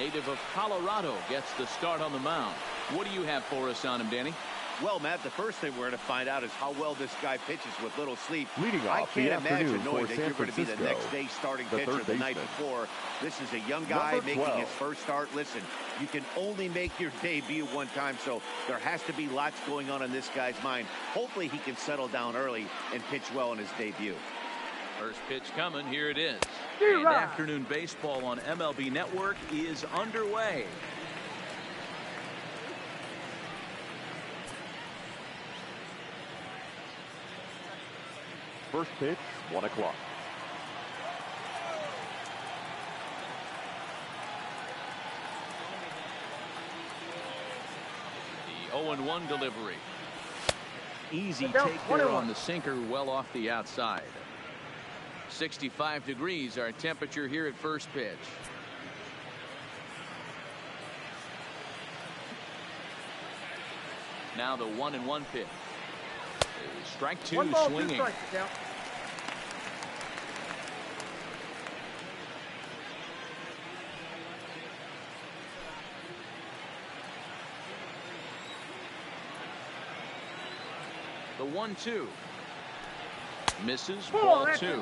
native of Colorado, gets the start on the mound. What do you have for us on him, Danny? Well, Matt, the first thing we're going to find out is how well this guy pitches with little sleep. Leading off I can't imagine knowing that San you're going to be the next day starting pitcher the night before. This is a young guy making his first start. Listen, you can only make your debut one time, so there has to be lots going on in this guy's mind. Hopefully he can settle down early and pitch well in his debut. First pitch coming. Here it is. And afternoon baseball on MLB Network is underway. First pitch, 1 o'clock. The 0-1 delivery. Easy take there on the sinker, well off the outside. 65 degrees our temperature here at first pitch. Now the 1-1 pitch. Strike two, swinging. The 1-2. Misses, ball two.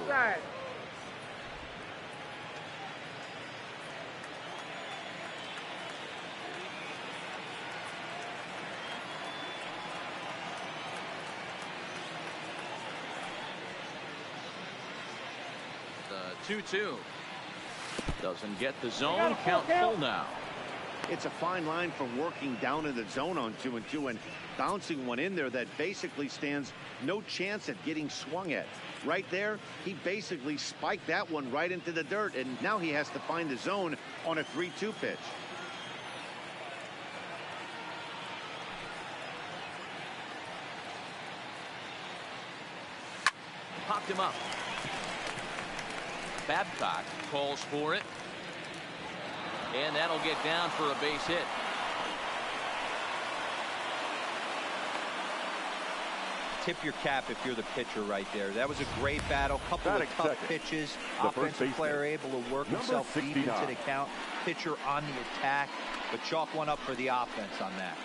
The 2-2. Doesn't get the zone. Count full now. It's a fine line from working down in the zone on 2-2 and bouncing one in there that basically stands no chance at getting swung at. Right there, he basically spiked that one right into the dirt, and now he has to find the zone on a 3-2 pitch. Popped him up. Babcock calls for it. And that'll get down for a base hit. Tip your cap if you're the pitcher right there. That was a great battle. Couple of tough pitches. Offensive player able to work himself deep into the count. Pitcher on the attack, but chalk one up for the offense on that.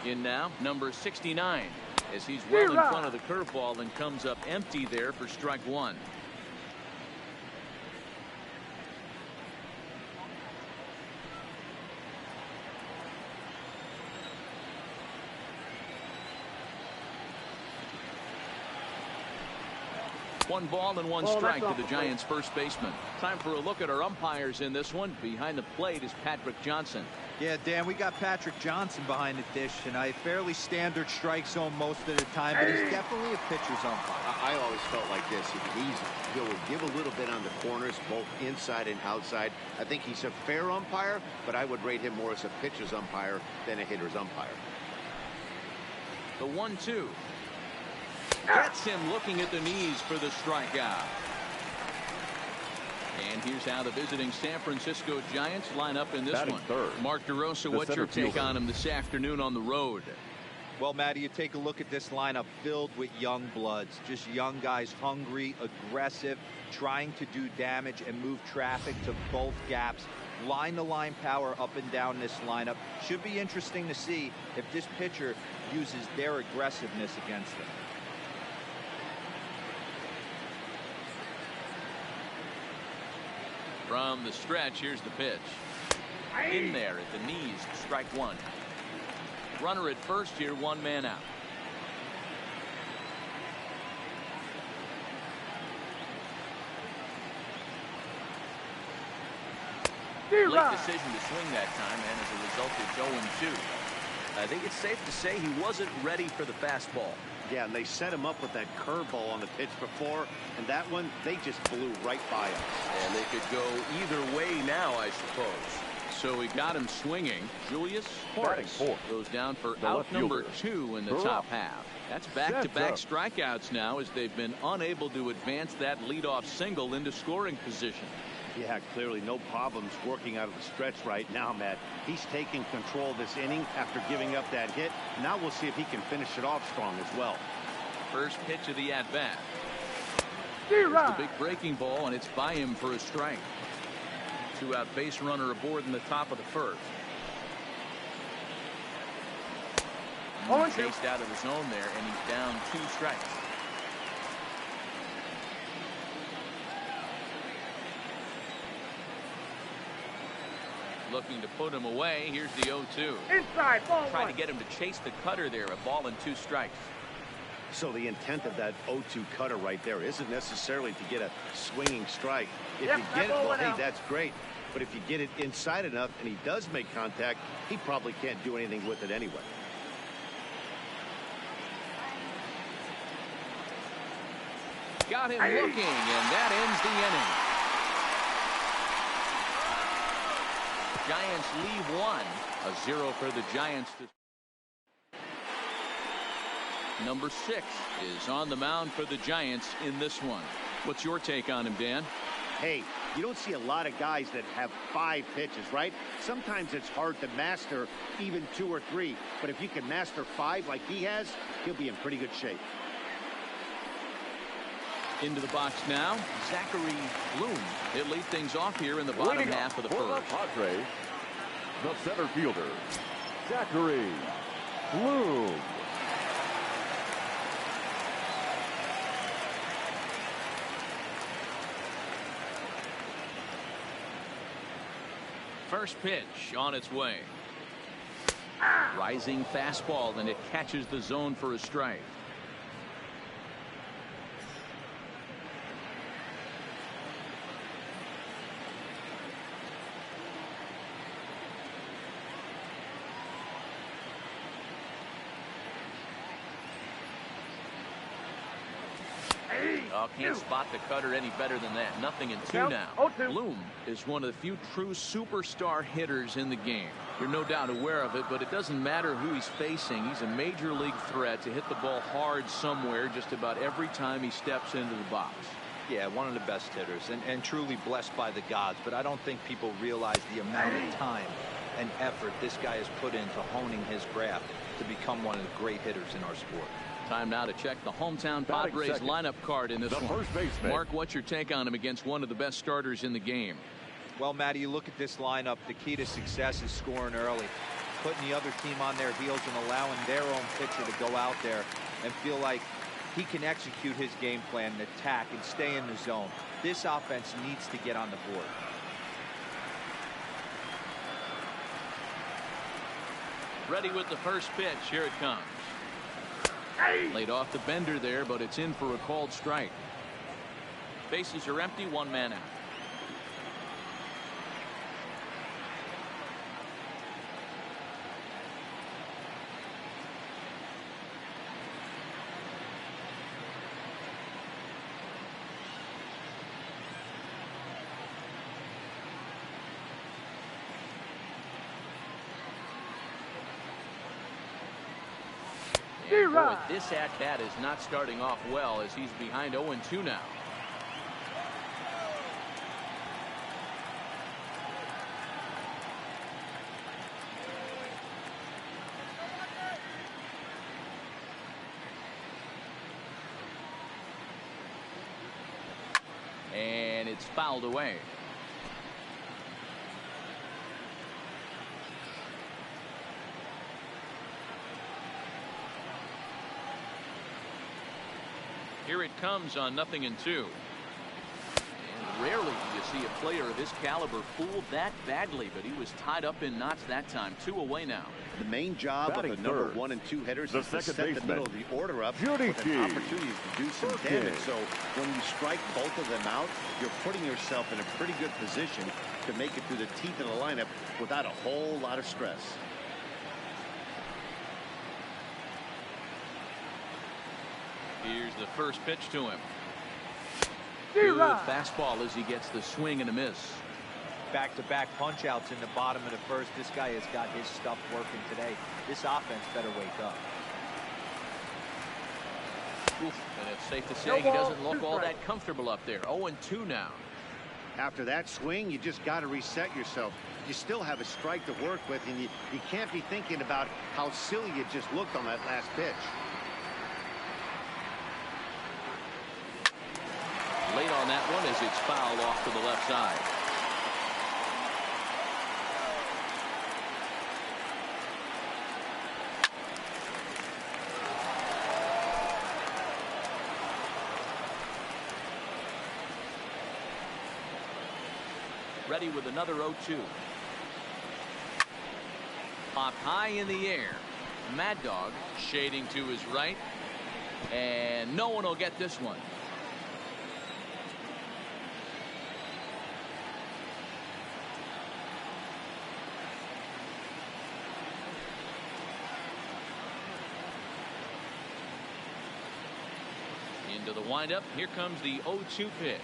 In now, number 69, as he's well in front of the curveball and comes up empty there for strike one. One ball and one strike to the Giants' first baseman. Time for a look at our umpires in this one. Behind the plate is Patrick Johnson. Yeah, Dan, we got Patrick Johnson behind the dish, and a fairly standard strike zone most of the time, but he's definitely a pitcher's umpire. I always felt like this. He'll give a little bit on the corners, both inside and outside. I think he's a fair umpire, but I would rate him more as a pitcher's umpire than a hitter's umpire. The 1-2. Gets him looking at the knees for the strikeout. And here's how the visiting San Francisco Giants line up in this one. Mark DeRosa, what's your take on him this afternoon on the road? Well, Matty, you take a look at this lineup filled with young bloods, just young guys, hungry, aggressive, trying to do damage and move traffic to both gaps. Line-to-line power up and down this lineup. Should be interesting to see if this pitcher uses their aggressiveness against them. From the stretch, here's the pitch. In there at the knees, strike one. Runner at first here, one man out. Late decision to swing that time, and as a result, it's 0-2. I think it's safe to say he wasn't ready for the fastball. Yeah, and they set him up with that curveball on the pitch before, and that one, they just blew right by him. And they could go either way now, I suppose. So he got him swinging. Julius Horace goes down for out number 2 in the top half. That's back-to-back strikeouts now as they've been unable to advance that leadoff single into scoring position. Yeah, clearly no problems working out of the stretch right now, Matt. He's taking control of this inning after giving up that hit. Now we'll see if he can finish it off strong as well. First pitch of the at-bat. Here's the big breaking ball, and it's by him for a strike. 2-out base runner aboard in the top of the first. Chased out of the zone there, and he's down 2 strikes. Looking to put him away. Here's the 0-2. Inside, ball Trying to get him to chase the cutter there. A ball and 2 strikes. So the intent of that 0-2 cutter right there isn't necessarily to get a swinging strike. If you get it, well, hey, that's great. But if you get it inside enough and he does make contact, he probably can't do anything with it anyway. Got him looking, and that ends the inning. Giants leave 1. A 0 for the Giants. Number 6 is on the mound for the Giants in this one. What's your take on him, Dan? Hey, you don't see a lot of guys that have 5 pitches, right? Sometimes it's hard to master even 2 or 3. But if you can master 5 like he has, he'll be in pretty good shape. Into the box now, Zachary Bloom. He'll lead things off here in the bottom half of the first. Padres, the center fielder, Zachary Bloom. First pitch on its way. Rising fastball, and it catches the zone for a strike. Oh, can't spot the cutter any better than that. 0-2 now. Bloom is one of the few true superstar hitters in the game. You're no doubt aware of it, but it doesn't matter who he's facing. He's a major league threat to hit the ball hard somewhere just about every time he steps into the box. Yeah, one of the best hitters and truly blessed by the gods, but I don't think people realize the amount of time and effort this guy has put into honing his craft to become one of the great hitters in our sport. Time now to check the hometown Padres lineup card in this one. Mark, what's your take on him against one of the best starters in the game? Well, Matty, you look at this lineup, the key to success is scoring early, putting the other team on their heels and allowing their own pitcher to go out there and feel like he can execute his game plan and attack and stay in the zone. This offense needs to get on the board. Ready with the first pitch. Here it comes. Laid off the bender there, but it's in for a called strike. Bases are empty, 1 man out. Boy, this at-bat is not starting off well as he's behind 0-2 now. And it's fouled away. Here it comes on 0-2. And rarely do you see a player of his caliber fooled that badly, but he was tied up in knots that time. 2 away now. The main job of the number 1 and 2 hitters is to set the middle of the order up with an opportunity to do some damage. So when you strike both of them out, you're putting yourself in a pretty good position to make it through the teeth of the lineup without a whole lot of stress. Here's the first pitch to him. Good fastball as he gets the swing and a miss. back-to-back punch-outs in the bottom of the first. This guy has got his stuff working today. This offense better wake up. Oof, and it's safe to say he doesn't look all that comfortable up there. 0-2 now. After that swing, you just got to reset yourself. You still have a strike to work with, and you can't be thinking about how silly you just looked on that last pitch. Late on that one as it's fouled off to the left side. Ready with another 0-2. Popped high in the air. Mad Dog shading to his right. And no one will get this one. Into the windup. Here comes the 0-2 pitch.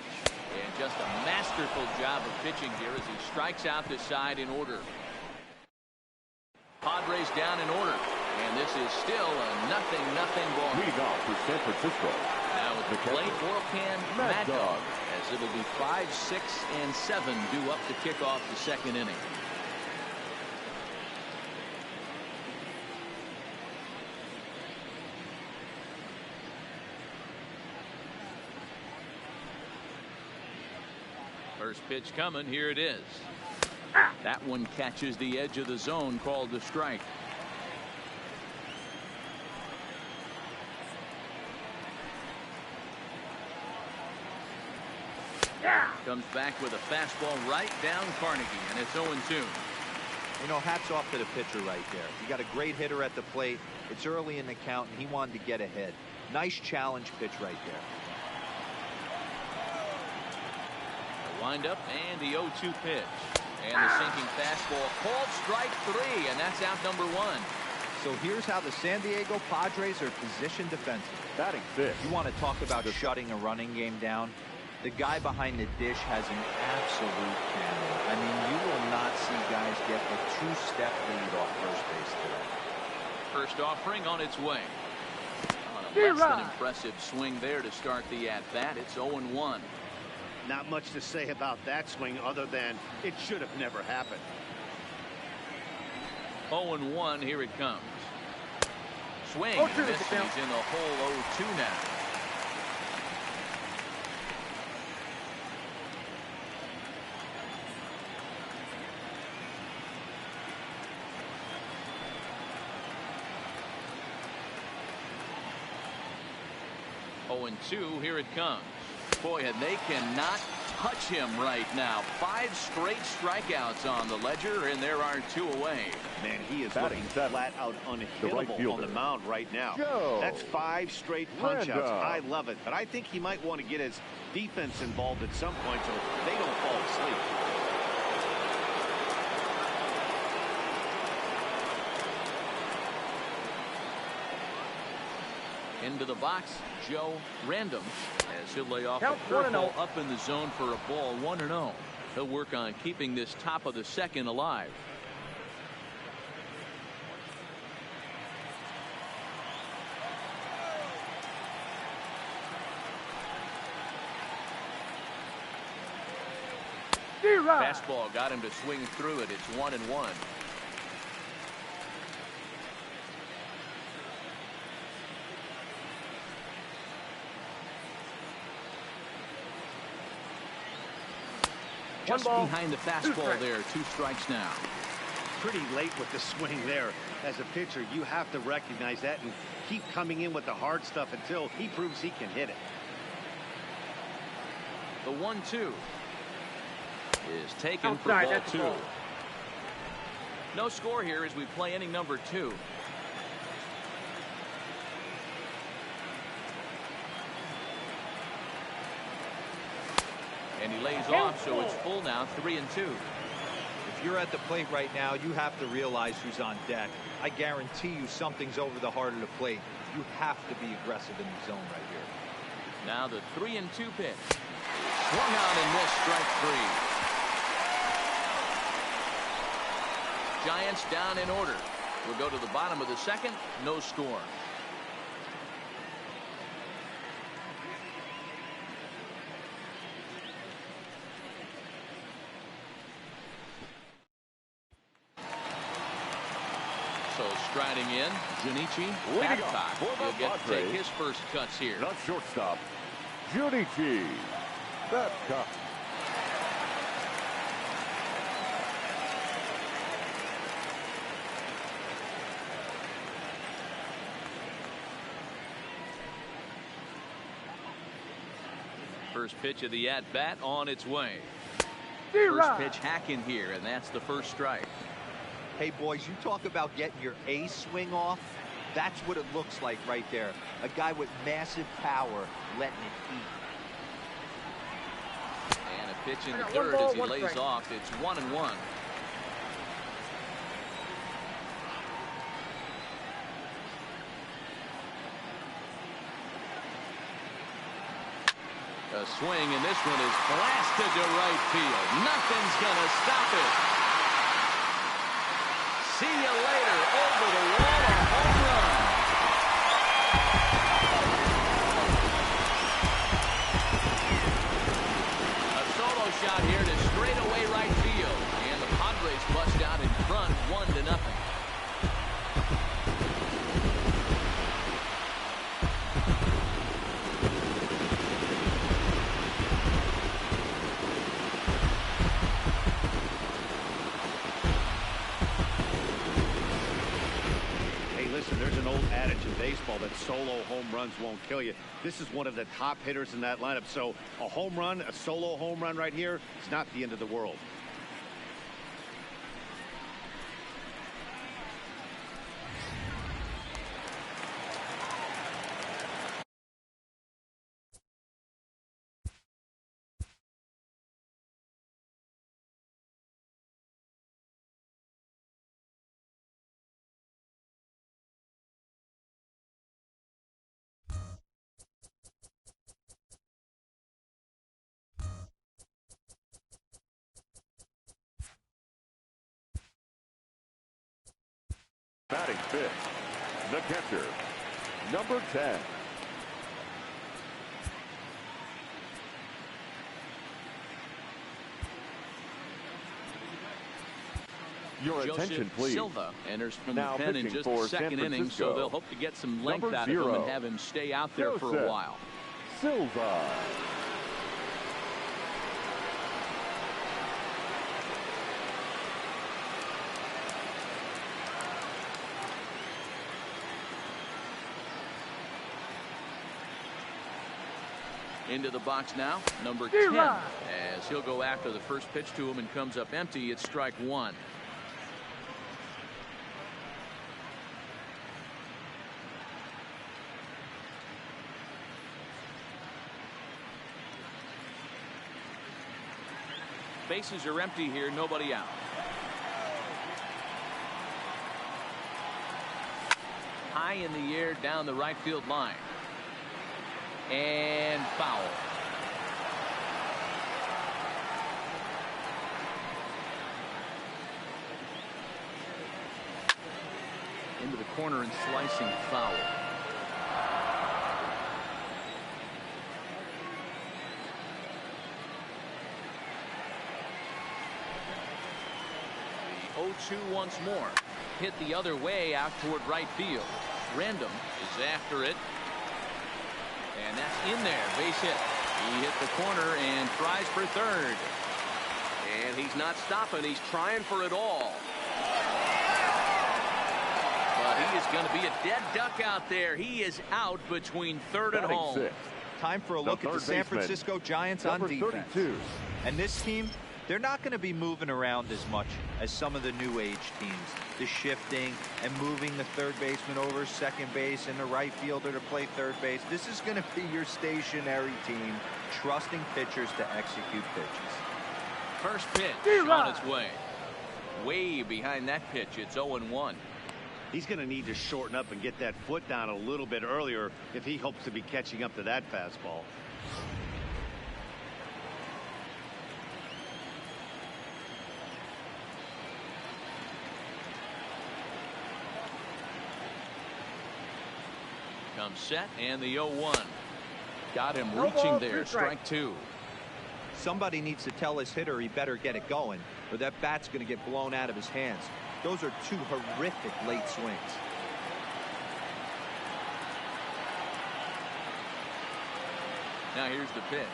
And just a masterful job of pitching here as he strikes out the side in order. Padres down in order. And this is still a 0-0 ball. Leading off for San Francisco. Now at the plate, Orcan Mad Dog, as it'll be 5, 6, and 7 due up to kick off the second inning. First pitch coming. Here it is. That one catches the edge of the zone, called the strike. Comes back with a fastball right down Carnegie, and it's 0-2. You know, hats off to the pitcher right there. You got a great hitter at the plate. It's early in the count, and he wanted to get ahead. Nice challenge pitch right there. Wind up and the 0-2 pitch. And the sinking fastball called strike 3, and that's out number 1. So here's how the San Diego Padres are positioned defensively. Batting fifth. You want to talk about shutting a running game down? The guy behind the dish has an absolute cannon. I mean, you will not see guys get a 2-step lead off first base today. First offering on its way. On a less than impressive swing there to start the at-bat. It's 0-1. Not much to say about that swing other than it should have never happened. 0-1. Here it comes. Swing. And this is in the hole. 0-2 now. And 2. Here it comes. Boy, and they cannot touch him right now. 5 straight strikeouts on the ledger, and there are 2 away. Man, he is looking flat out unhittable on the mound right now. That's 5 straight punch-outs. I love it, but I think he might want to get his defense involved at some point so they don't fall asleep. Into the box, Joe Random, as he'll lay off a curveball up in the zone for a ball. 1-0. He'll work on keeping this top of the second alive. Fastball got him to swing through it. It's 1-1. Just behind the fastball there. 2 strikes now. Pretty late with the swing there. As a pitcher, you have to recognize that and keep coming in with the hard stuff until he proves he can hit it. The 1-2 is taken for ball 2. No score here as we play inning number 2. And he lays off, so it's full now, 3-2. If you're at the plate right now, you have to realize who's on deck. I guarantee you something's over the heart of the plate. You have to be aggressive in the zone right here. Now the 3-2 pitch. Swung on and missed, strike 3. Giants down in order. We'll go to the bottom of the second. No score. So striding in, Junichi Babcock. He'll get to take his first cuts here. The shortstop, Junichi Babcock. First pitch of the at-bat on its way. First pitch hack in here, and that's the first strike. Hey, boys, you talk about getting your A swing off. That's what it looks like right there. A guy with massive power letting it eat. And a pitch in the third as he lays off. It's 1-1. A swing, and this one is blasted to right field. Nothing's going to stop it. See you later. Over the wall, a home run. A solo shot here to straightaway right field. And the Padres bust out in front 1-0. Baseball that solo home runs won't kill you. This is one of the top hitters in that lineup. So a home run, a solo home run right here, is not the end of the world. Batting fifth, the catcher, number 10. Your Joseph attention, please. Silva enters from Now the pen in just the second inning, so they'll hope to get some length number out 0, of him and have him stay out there for a while. Silva. Into the box now, number 10, as he'll go after the first pitch to him and comes up empty. It's strike one. Bases are empty here, nobody out. High in the air down the right field line. And foul. Into the corner and slicing foul. The 0-2 once more. Hit the other way out toward right field. Random is after it. And that's in there, base hit. He hit the corner and tries for third. And he's not stopping, he's trying for it all. But he is going to be a dead duck out there. He is out between third and home. Time for a look at the San Francisco Giants on defense. 32. And this team, they're not going to be moving around as much as some of the new age teams. The shifting and moving the third baseman over second base and the right fielder to play third base. This is going to be your stationary team, trusting pitchers to execute pitches. First pitch on its way. Way behind that pitch. It's 0-1. He's going to need to shorten up and get that foot down a little bit earlier if he hopes to be catching up to that fastball. set, and the 0-1. Got him reaching there. Strike two. Somebody needs to tell his hitter he better get it going, or that bat's going to get blown out of his hands. Those are two horrific late swings. Now here's the pitch.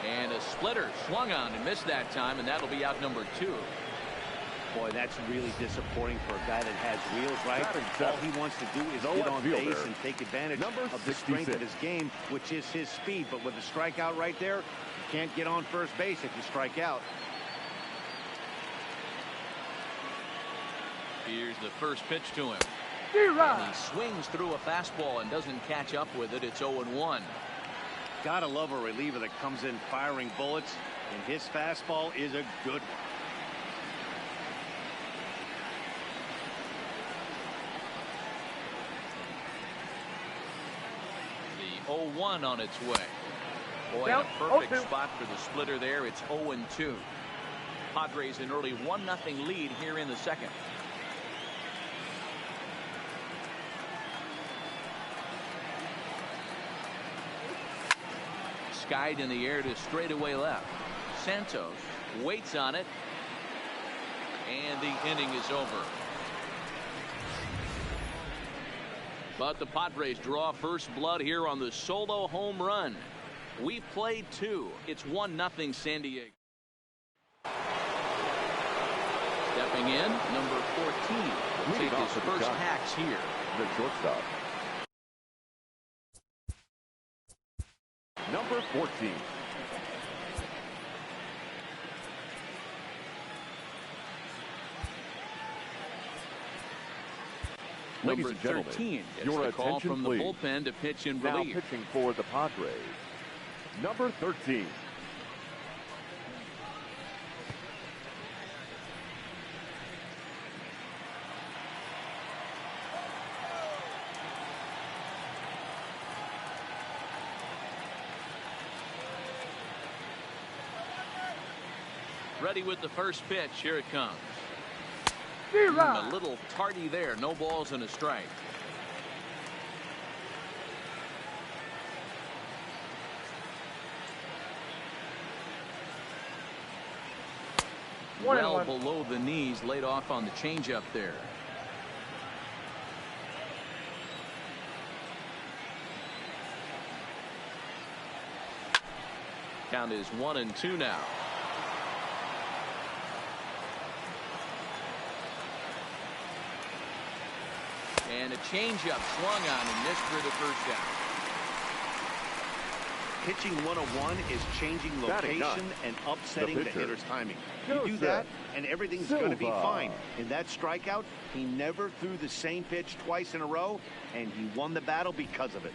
And a splitter swung on and missed that time, and that'll be out number 2. Boy, that's really disappointing for a guy that has wheels, right? All he wants to do is get on base and take advantage of the strength of his game, which is his speed. But with a strikeout right there, you can't get on first base if you strike out. Here's the first pitch to him. And he swings through a fastball and doesn't catch up with it. It's 0-1. Gotta love a reliever that comes in firing bullets, and his fastball is a good one. The 0-1 on its way. Boy, a perfect spot for the splitter there. It's 0-2. Padres an early 1-0 lead here in the second. Skied in the air to straightaway left. Santos waits on it, and the inning is over. But the Padres draw first blood here on the solo home run. We played 2. It's 1-0 San Diego. Stepping in, number 14. Will take his first hacks here. The shortstop. Number 14. Ladies and gentlemen, 13 your the call attention, from please. the bullpen to pitch in Now relief. pitching for the Padres, number 13. Ready with the first pitch. Here it comes. A little tardy there. No balls and a strike. Well below the knees, laid off on the changeup there. Count is 1-2 now. And a changeup swung on and missed for the first down. Pitching 101 is changing location and upsetting the hitter's timing. You do that, and everything's going to be fine. In that strikeout, he never threw the same pitch twice in a row, and he won the battle because of it.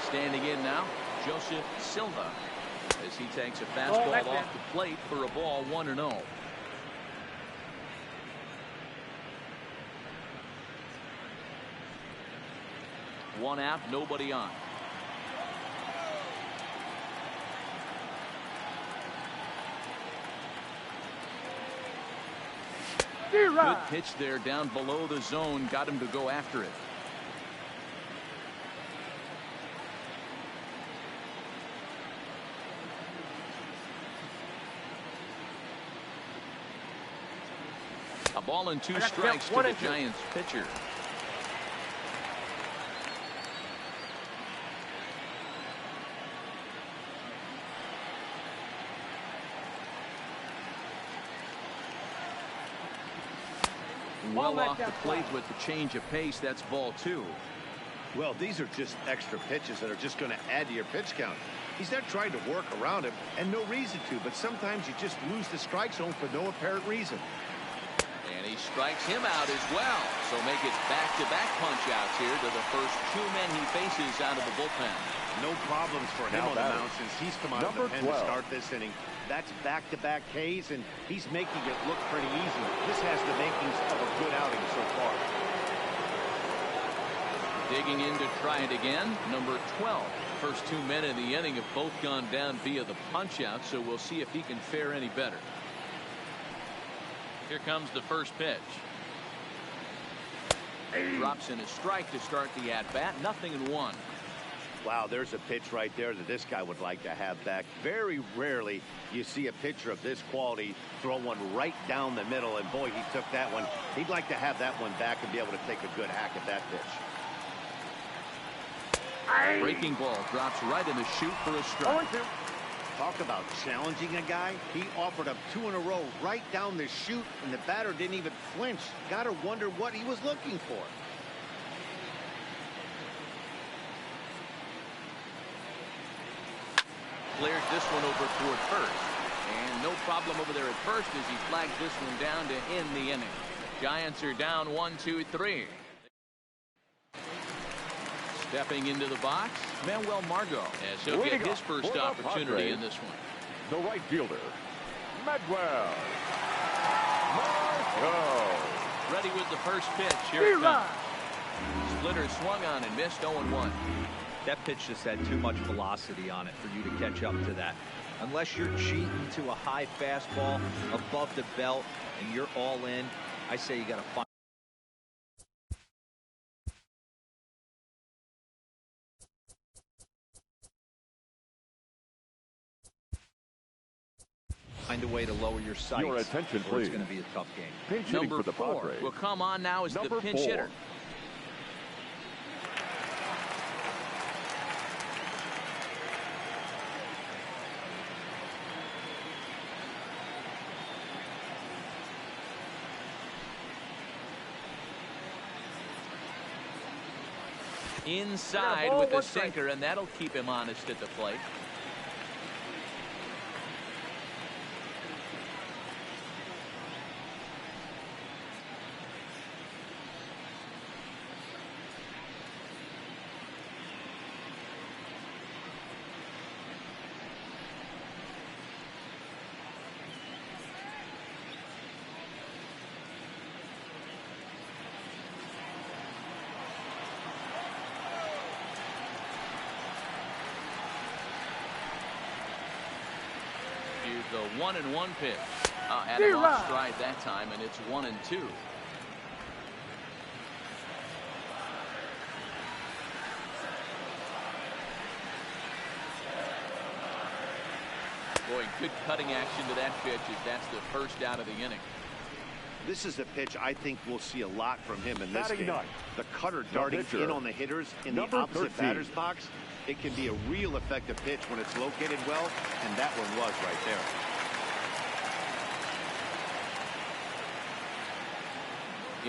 Standing in now, Joseph Silva, as he takes a fastball off the plate for a ball 1-0. One out, nobody on. Good pitch there down below the zone, got him to go after it. A ball and 2 strikes to the Giants pitcher. Well off the plate with the change of pace. That's ball 2. Well, these are just extra pitches that are just going to add to your pitch count. He's not trying to work around him, and no reason to, but sometimes you just lose the strike zone for no apparent reason. And he strikes him out as well. So make it back-to-back punch-outs here to the first 2 men he faces out of the bullpen. No problems for him on the mound since he's come out of the pen to start this inning. That's back-to-back Ks, and he's making it look pretty easy. This has the makings of a good outing so far. Digging in to try it again, number 12. First 2 men in the inning have both gone down via the punch-out, so we'll see if he can fare any better. Here comes the first pitch. Drops in a strike to start the at-bat. 0-1. Wow, there's a pitch right there that this guy would like to have back. Very rarely you see a pitcher of this quality throw one right down the middle, and boy, he took that one. He'd like to have that one back and be able to take a good hack at that pitch. Breaking ball drops right in the chute for a strike. Talk about challenging a guy. He offered up 2 in a row right down the chute, and the batter didn't even flinch. Gotta wonder what he was looking for. Clears this one over toward first. And no problem over there at first as he flags this one down to end the inning. Giants are down 1-2-3. Stepping into the box, Manuel Margot, as he'll get his first opportunity in this one. The right fielder, Manuel Margot. Ready with the first pitch. Here it comes. Splitter swung on and missed. 0-1. That pitch just had too much velocity on it for you to catch up to that. Unless you're cheating to a high fastball above the belt and you're all in, I say you got to find a way to lower your sights. Your attention, or please. It's going to be a tough game. Pinch hitting Number for the 4 Padres. will come on now as the pinch hitter. Inside with the sinker, and that'll keep him honest at the plate. The 1-1 pitch. Had him off stride that time, and it's 1-2. Boy, good cutting action to that pitch as that's the first out of the inning. This is the pitch I think we'll see a lot from him in this game. 9. The cutter darting in on the hitters in the opposite 13. Batter's box. It can be a real effective pitch when it's located well, and that one was right there.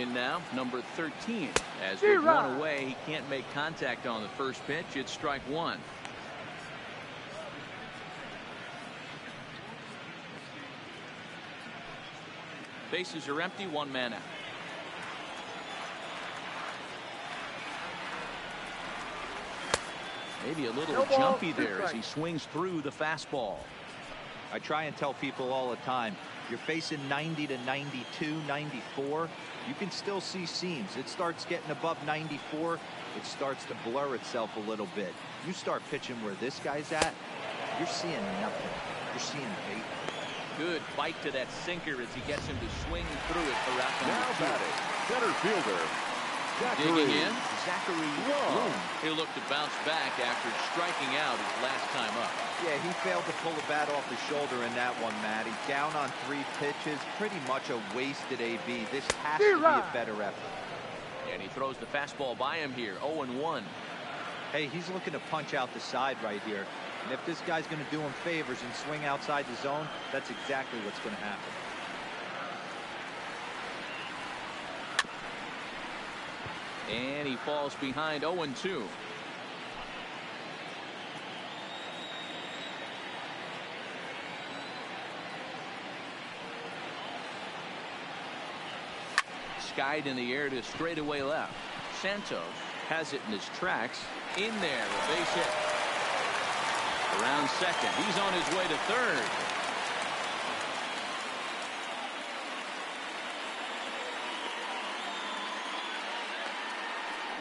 In now, number 13. As with one away, he can't make contact on the first pitch. It's strike 1. Bases are empty, 1 man out. Maybe a little jumpy there as he swings through the fastball. I try and tell people all the time, you're facing 90 to 92, 94. You can still see seams. It starts getting above 94. It starts to blur itself a little bit. You start pitching where this guy's at, you're seeing nothing. You're seeing bait. Good bite to that sinker as he gets him to swing through it for out number 2. Now batting, center fielder, Digging in, Zachary Bloom. He'll look to bounce back after striking out his last time up. Yeah, he failed to pull the bat off his shoulder in that one, Matty. Down on 3 pitches, pretty much a wasted AB. This has to be a better effort. And he throws the fastball by him here, 0-1. Hey, he's looking to punch out the side right here. And if this guy's going to do him favors and swing outside the zone, that's exactly what's going to happen. And he falls behind 0-2. Skied in the air to straightaway left. Santos has it in his tracks. In there, a base hit. Around second. He's on his way to third.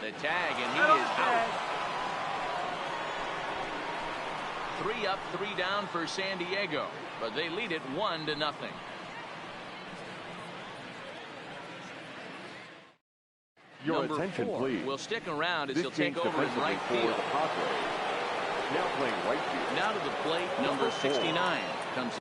The tag, and he is out. 3 up, 3 down for San Diego, but they lead it 1-0. Your Number attention, 4 please. will stick around as This he'll take game's over in defensively right for field. the Padres. Now playing right field. Now to the plate, number 69 comes.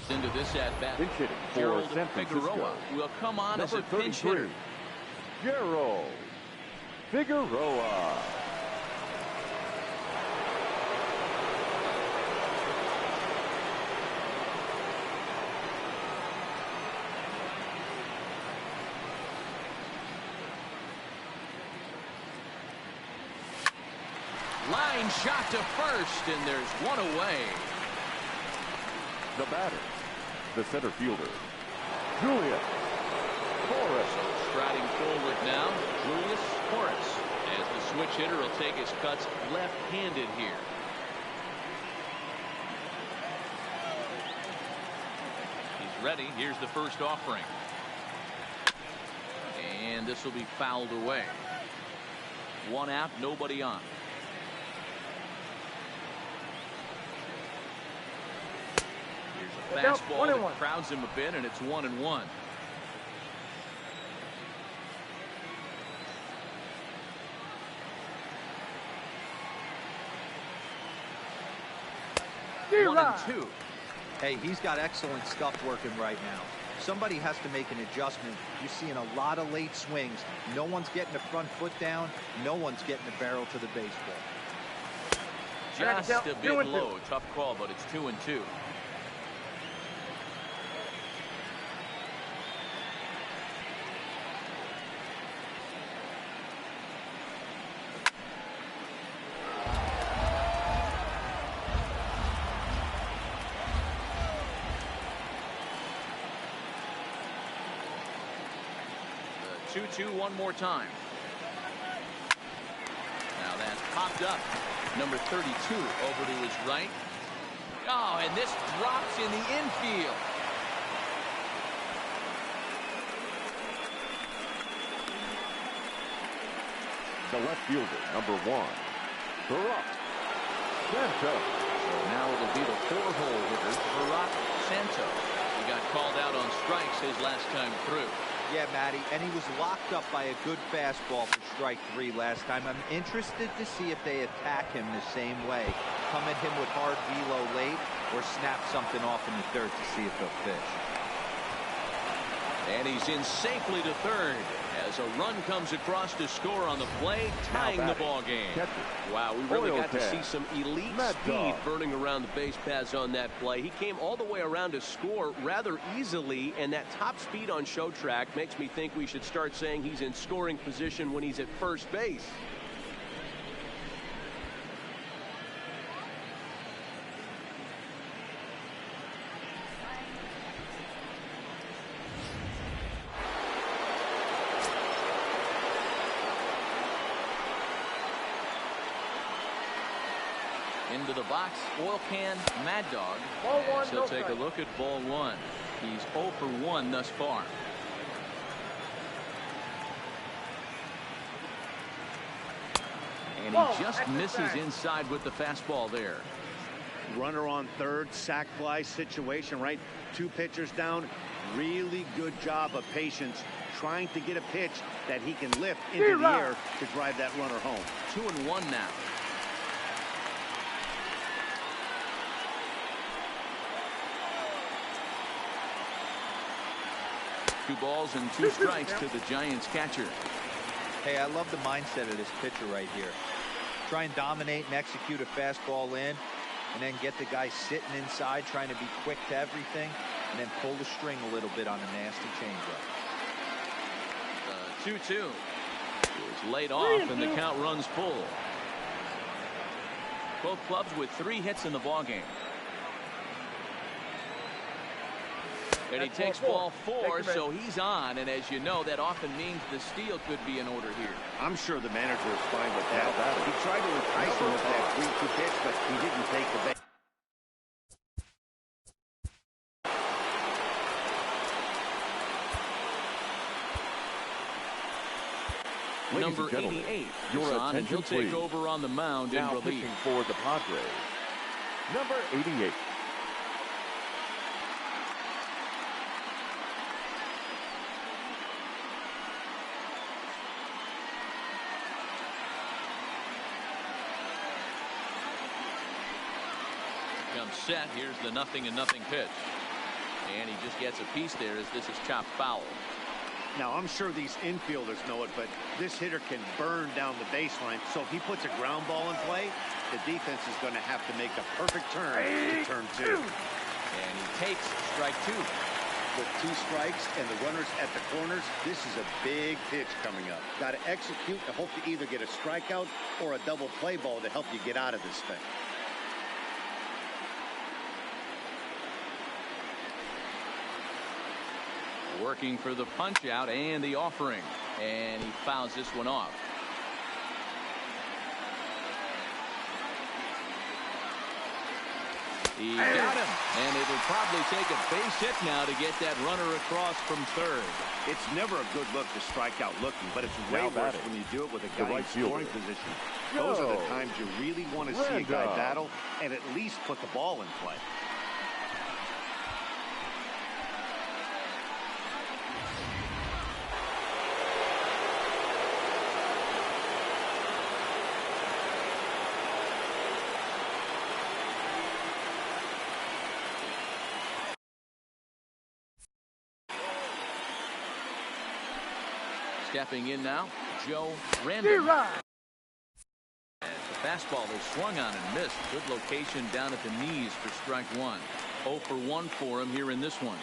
Into this at bat, Pinch hitting for Gerald San Francisco. Figueroa will come on as a Number pinch hitter. 33, Gerald Figueroa. Line shot to first, and there's one away. The batter, the center fielder, Julius Forrest. Striding forward now, Julius Forrest, as the switch hitter will take his cuts left-handed here. He's ready. Here's the first offering. And this will be fouled away. 1 out, nobody on. Here's a fastball that crowds him a bit, and it's 1-1. One and 2. Hey, he's got excellent stuff working right now. Somebody has to make an adjustment. You're seeing a lot of late swings. No one's getting the front foot down. No one's getting the barrel to the baseball. Just a bit low. Tough call, but it's 2-2. The 2-2 one more time. Now that's popped up. Number 32 over to his right. Oh, and this drops in the infield. The left fielder, number 1, Barack Santos. So now it'll be the 4-hole hitter, Barack Santos. He got called out on strikes his last time through. Yeah, Matty, and he was locked up by a good fastball for strike 3 last time. I'm interested to see if they attack him the same way. Come at him with hard velo late or snap something off in the third to see if he'll fish. And he's in safely to third as a run comes across to score on the play, tying the ball game. Wow, we really got to see Tag. some elite Mad speed Dog. burning around the base paths on that play. He came all the way around to score rather easily, and that top speed on show track makes me think we should start saying he's in scoring position when he's at first base. Into the box, oil can, Mad Dog. Ball 1, So take a look at ball 1. He's 0 for 1 thus far. And he just misses inside with the fastball there. Runner on third, sac fly situation, right? 2 pitchers down. Really good job of patience, trying to get a pitch that he can lift into the air to drive that runner home. 2-1 now. Two balls and 2 strikes to the Giants catcher. Hey, I love the mindset of this pitcher right here. Try and dominate and execute a fastball in, and then get the guy sitting inside trying to be quick to everything, and then pull the string a little bit on a nasty changeup. 2-2 is laid off, and the count runs full. Both clubs with 3 hits in the ballgame. And he takes ball 4, so he's on. And as you know, that often means the steal could be in order here. I'm sure the manager is fine with that. He tried to entice him with that 3-2 pitch, but he didn't take the bait. Number 88 is on, and he'll take over on the mound in relief. Pitching for the Padres, number 88. Comes set. Here's the 0-0 pitch. And he just gets a piece there as this is chopped foul. Now, I'm sure these infielders know it, but this hitter can burn down the baseline. So if he puts a ground ball in play, the defense is going to have to make a perfect turn to turn 2. And he takes strike 2. With 2 strikes and the runners at the corners, this is a big pitch coming up. Got to execute and hope to either get a strikeout or a double play ball to help you get out of this thing. Working for the punch out and the offering, and he fouls this one off. He got him, and it'll probably take a base hit now to get that runner across from third. It's never a good look to strike out looking, but it's way worse when you do it with a guy in scoring position. Those are the times you really want to see a guy battle and at least put the ball in play. Stepping in now, Joe Random. And the fastball is swung on and missed. Good location down at the knees for strike 1. 0 for 1 for him here in this one.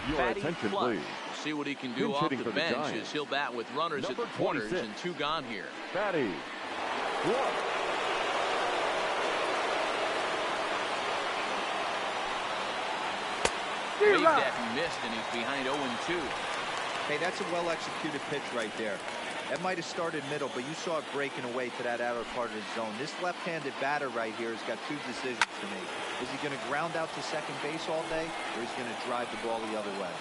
Your attention, please. See what he can do off the bench as he'll bat with runners at the corners and 2 gone here. Batting 1. Waved at and missed, and he's behind 0-2. Hey, that's a well-executed pitch right there. That might have started middle, but you saw it breaking away to that outer part of the zone. This left-handed batter right here has got 2 decisions to make. Is he going to ground out to second base all day, or is he going to drive the ball the other way?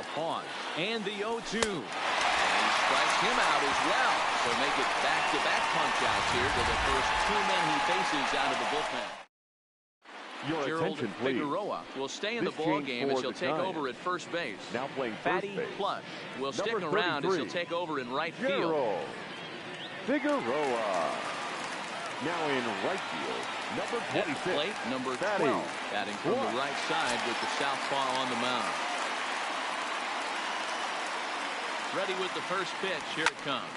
A pause, and the 0-2. And he strikes him out as well. So make it back-to-back punch-outs here to the first 2 men he faces out of the bullpen. Your attention, please. Figueroa will stay in the ball game as he'll take over at first base. Now playing first base. Plush will stick around as he'll take over in right field. Figueroa. Now in right field, number 26. Plate, number 12. Batting from the right side with the southpaw on the mound. Ready with the first pitch. Here it comes.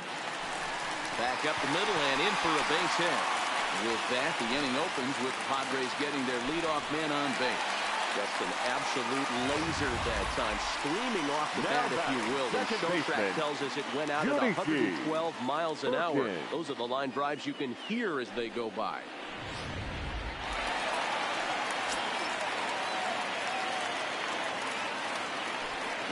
Back up the middle and in for a base hit. With that, the inning opens with the Padres getting their leadoff man on base. Just an absolute laser that time, screaming off the bat, if you will. The show track tells us it went out at 112 miles an hour. Those are the line drives you can hear as they go by.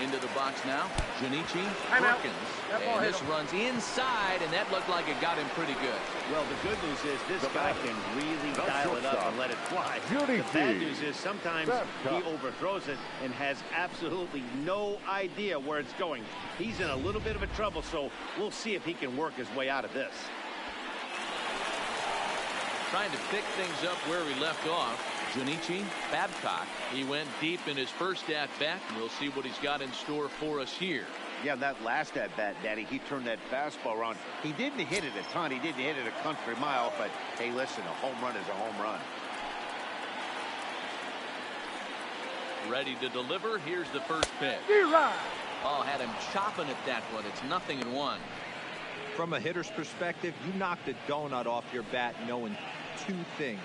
Into the box now, Junichi Perkins. And this runs inside, and that looked like it got him pretty good. Well, the good news is this guy can really dial it up and let it fly. The bad news is sometimes he overthrows it and has absolutely no idea where it's going. He's in a little bit of a trouble, so we'll see if he can work his way out of this. Trying to pick things up where we left off. Junichi Babcock. He went deep in his first at-bat. We'll see what he's got in store for us here. Yeah, that last at-bat, Daddy, he turned that fastball around. He didn't hit it a ton. He didn't hit it a country mile, but hey, listen, a home run is a home run. Ready to deliver. Here's the first pitch. Oh, had him chopping at that one. It's 0-1. From a hitter's perspective, you knocked a donut off your bat knowing two things.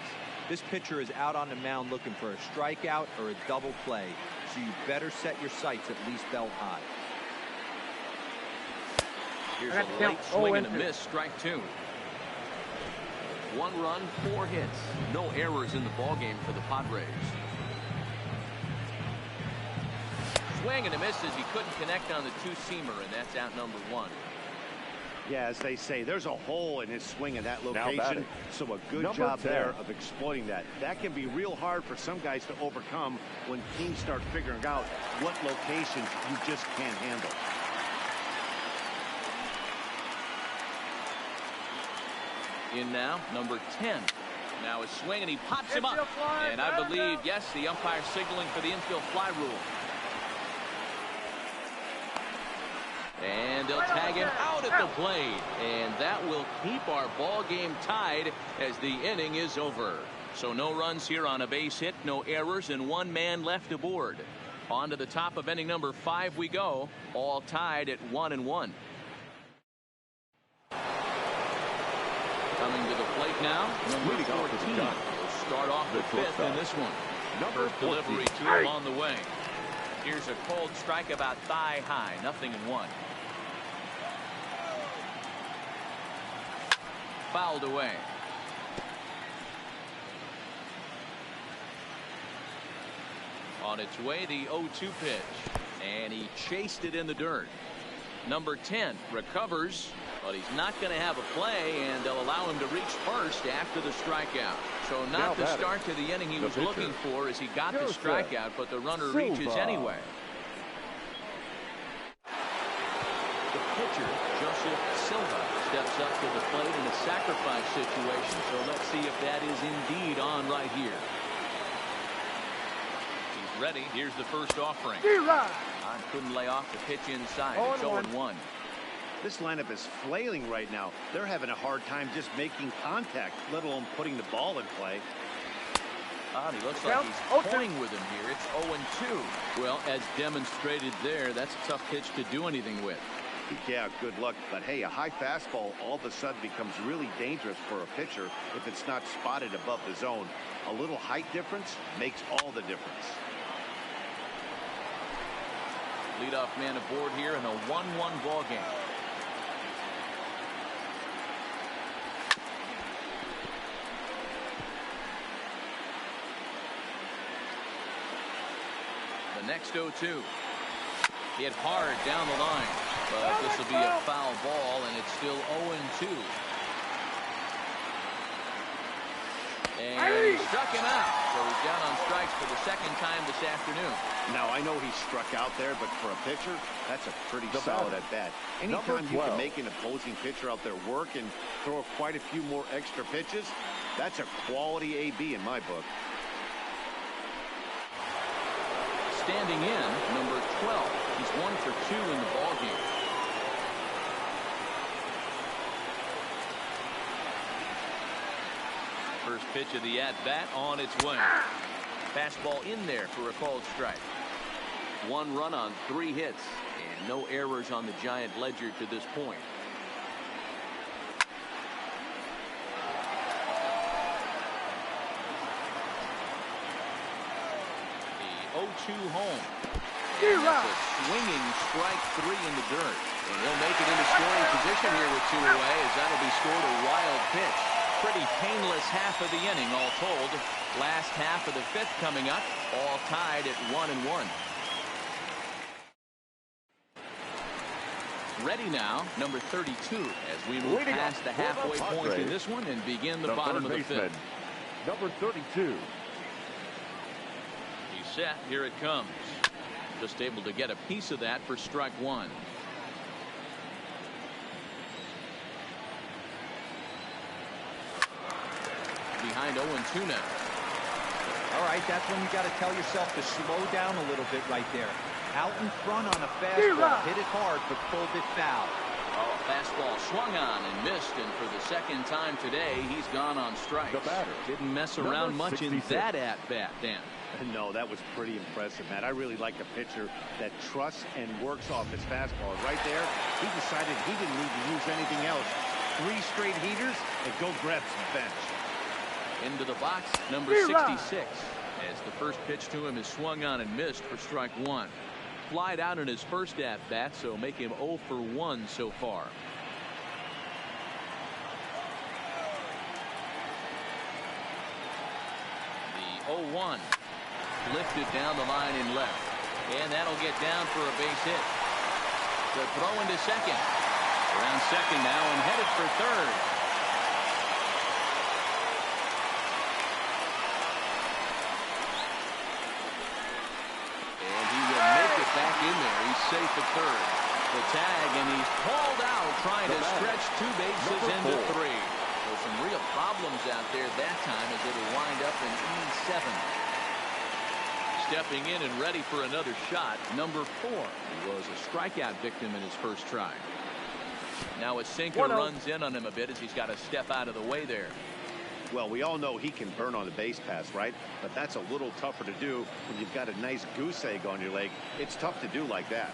This pitcher is out on the mound looking for a strikeout or a double play, so you better set your sights at least belt high. Here's a late swing and a miss, strike 2. 1 run, 4 hits. No errors in the ballgame for the Padres. Swing and a miss as he couldn't connect on the two-seamer, and that's out number 1. Yeah, as they say, there's a hole in his swing in that location, so a good job there of exploiting that. That can be real hard for some guys to overcome when teams start figuring out what locations you just can't handle. In now, number 10. Now a swing, and he pops him up. And I believe, yes, the umpire signaling for the infield fly rule. And they'll tag him out at the plate. And that will keep our ball game tied as the inning is over. So no runs here on a base hit, no errors, and 1 man left aboard. On to the top of inning number 5 we go, all tied at 1-1. Coming to the plate now, number 14. Will start off the 5th in this one. First delivery to him on the way. Here's a cold strike about thigh high, 0-1. Fouled away. On its way, the 0-2 pitch. And he chased it in the dirt. Number 10 recovers, but he's not going to have a play, and they'll allow him to reach first after the strikeout. So not the start to the inning he was looking for as he got the strikeout, but the runner reaches anyway. The pitcher, Joseph Silva, steps up to the plate in a sacrifice situation. So let's see if that is indeed on right here. He's ready. Here's the first offering. Couldn't lay off the pitch inside. It's 0-1. This lineup is flailing right now. They're having a hard time just making contact, let alone putting the ball in play. He looks like he's toying with him here. It's 0-2. Well, as demonstrated there, that's a tough pitch to do anything with. Yeah, good luck. But hey, a high fastball all of a sudden becomes really dangerous for a pitcher if it's not spotted above the zone. A little height difference makes all the difference. Leadoff man aboard here in a 1-1 ball game. The next 0-2. Hit hard down the line, but this will be a foul ball, and it's still 0-2. And he struck him out, so he's down on strikes for the second time this afternoon. Now, I know he struck out there, but for a pitcher, that's a pretty solid at bat. Anytime you can make an opposing pitcher out there work and throw quite a few more extra pitches, that's a quality AB in my book. Standing in, number 12. He's 1 for 2 in the ballgame. First pitch of the at-bat on its way. Fastball in there for a called strike. 1 run on 3 hits, and no errors on the Giant ledger to this point. The 0-2 home. That's a swinging strike 3 in the dirt. And he'll make it into scoring position here with 2 away, as that'll be scored a wild pitch. Pretty painless half of the inning, all told. Last half of the 5th coming up, all tied at 1-1. Ready now, number 32, as we move past the halfway point in this one and begin the bottom of the 5th. Number 32. He's set. Here it comes. Just able to get a piece of that for strike 1. Behind 0-2 now. All right, that's when you got to tell yourself to slow down a little bit right there. Out in front on a fastball, hit it hard, but pulled it foul. Oh, fastball swung on and missed, and for the second time today, he's gone on strikes. The batter. Didn't mess around much 66. in that at-bat, Dan. No, that was pretty impressive, Matt. I really like a pitcher that trusts and works off his fastball. Right there, he decided he didn't need to use anything else. 3 straight heaters and go grab some bench. Into the box, number 66. As the first pitch to him is swung on and missed for strike 1. Flied out in his first at-bat, so make him 0 for 1 so far. The 0-1. Lifted down the line in left. And that'll get down for a base hit. The throw into second. Around second now and headed for third. And he will make it back in there. He's safe at third. The tag, and he's hauled out trying to stretch 2 bases into 3. So some real problems out there that time as it'll wind up in inning 7. Stepping in and ready for another shot, number 4. He was a strikeout victim in his first try. Now a sinker runs in on him a bit as he's got to step out of the way there. Well, we all know he can burn on the base pass, right? But that's a little tougher to do when you've got a nice goose egg on your leg. It's tough to do like that.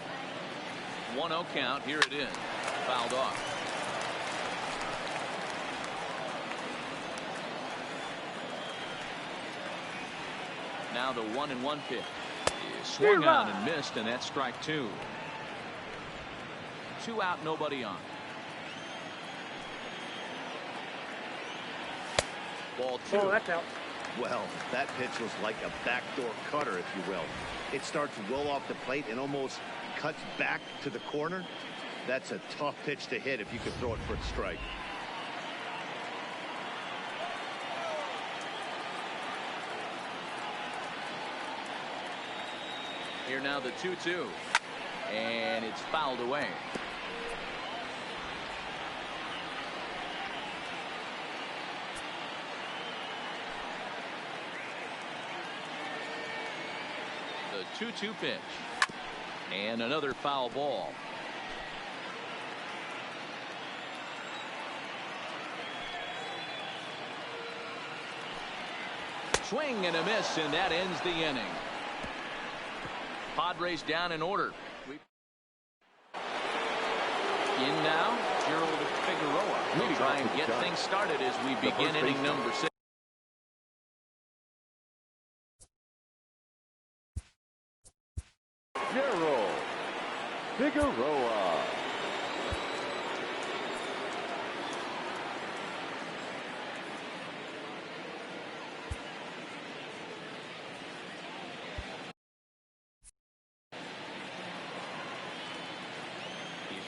1-0 count. Here it is. Fouled off. Now the 1-1 pitch is swung on and missed, and that's strike 2. 2 out, nobody on. Ball 2. Oh, that's out. Well, that pitch was like a backdoor cutter, if you will. It starts well off the plate and almost cuts back to the corner. That's a tough pitch to hit if you could throw it for a strike. Here now the 2-2. And it's fouled away. The 2-2 pitch. And another foul ball. Swing and a miss, and that ends the inning. Padres down in order. In now, Gerald Figueroa. We'll try and get things started as we begin inning number 6. Gerald Figueroa.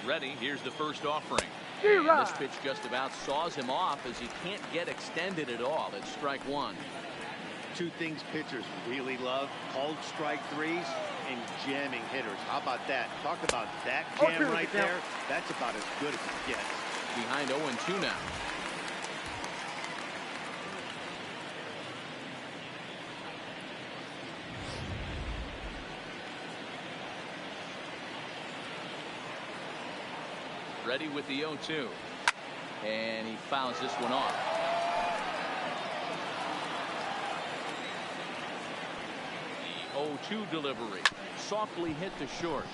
Ready. Here's the first offering. And this pitch just about saws him off as he can't get extended at all. It's strike 1. 2 things pitchers really love: called strike 3s and jamming hitters. How about that? Talk about that jam right there. That's about as good as it gets. Behind 0-2 now. Ready with the 0-2. And he fouls this one off. The 0-2 delivery. Softly hit to short.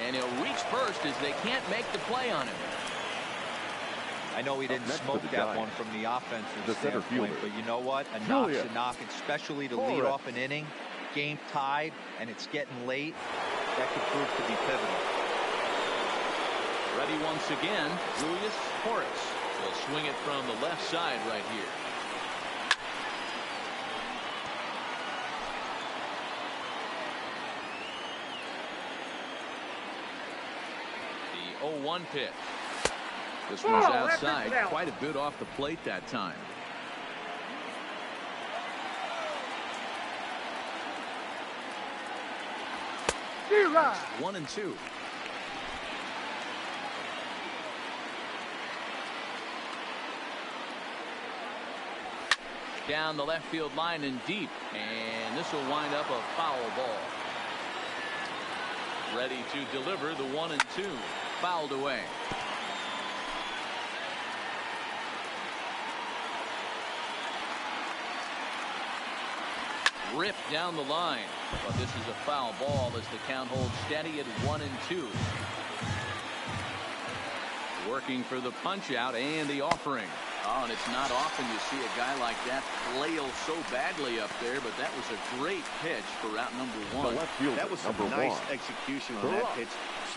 And he'll reach first as they can't make the play on him. I know he didn't smoke that one from the offensive standpoint, but you know what? A knock's a knock, especially to lead off an inning. Game tied, and it's getting late. That could prove to be pivotal. Ready once again, Julius Horace will swing it from the left side right here. The 0-1 pitch. This one's outside, quite a bit off the plate that time. It's 1-2. down the left field line and deep, and this will wind up a foul ball. Ready to deliver the 1-2. Fouled away. Ripped down the line, but this is a foul ball as the count holds steady at 1-2. Working for the punch out and the offering. Oh, and it's not often you see a guy like that flail so badly up there, but that was a great pitch for route number 1. That was some nice execution on that pitch.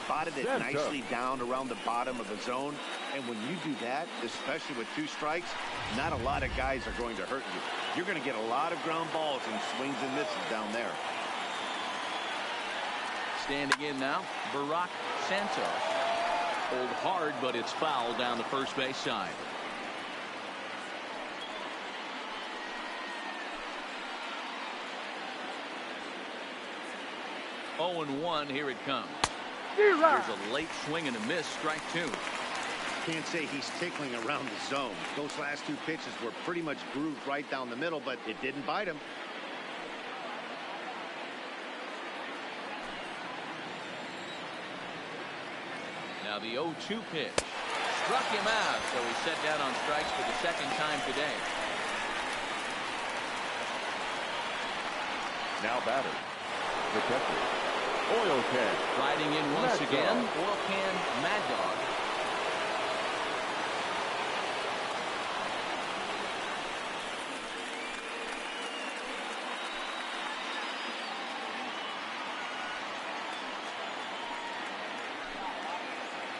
Spotted it nicely down around the bottom of the zone. And when you do that, especially with 2 strikes, not a lot of guys are going to hurt you. You're going to get a lot of ground balls and swings and misses down there. Standing in now, Barack Santos. Hold hard, but it's fouled down the first base side. 0-1, here it comes. Here's a late swing and a miss, strike 2. Can't say he's tickling around the zone. Those last 2 pitches were pretty much grooved right down the middle, but it didn't bite him. Now the 0-2 pitch. Struck him out, so he's set down on strikes for the 2nd time today. Now batter. Protected. Oil Can. Riding in once again. Oil Can Mad Dog.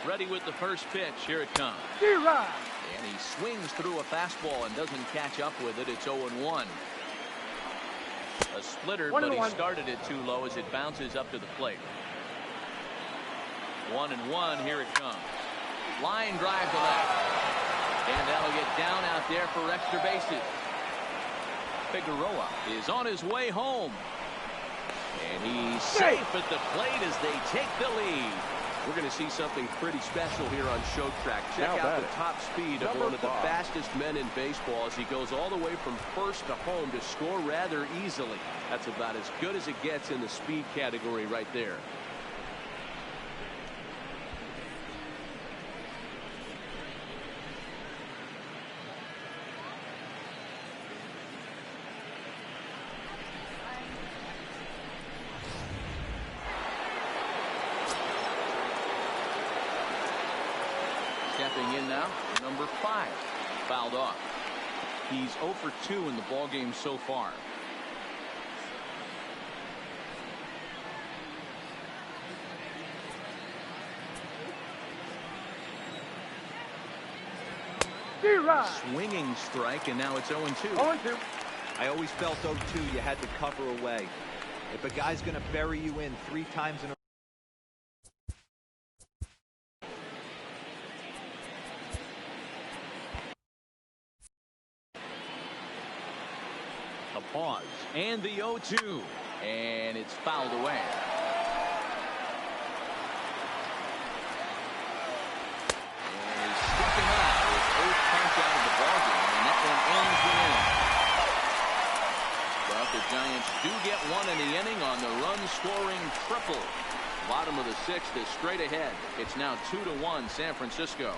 Ready with the first pitch. Here it comes. And he swings through a fastball and doesn't catch up with it. It's 0-1. A splitter, but he started it too low as it bounces up to the plate. 1-1. Here it comes. Line drive to left. And that'll get down out there for extra bases. Figueroa is on his way home. And he's safe at the plate as they take the lead. We're going to see something pretty special here on Show Track. Check out the top speed of one of the fastest men in baseball as he goes all the way from first to home to score rather easily. That's about as good as it gets in the speed category right there. Stepping in now, number 5, fouled off. He's 0 for 2 in the ballgame so far. Swinging strike, and now it's 0-2. I always felt 0-2, you had to cover away. If a guy's going to bury you in 3 times in a pause, and the 0-2, and it's fouled away. And he struck him out with 8th punch out of the ballgame, and that one ends the inning. But the Giants do get one in the inning on the run-scoring triple. Bottom of the 6th is straight ahead. It's now 2-1 San Francisco.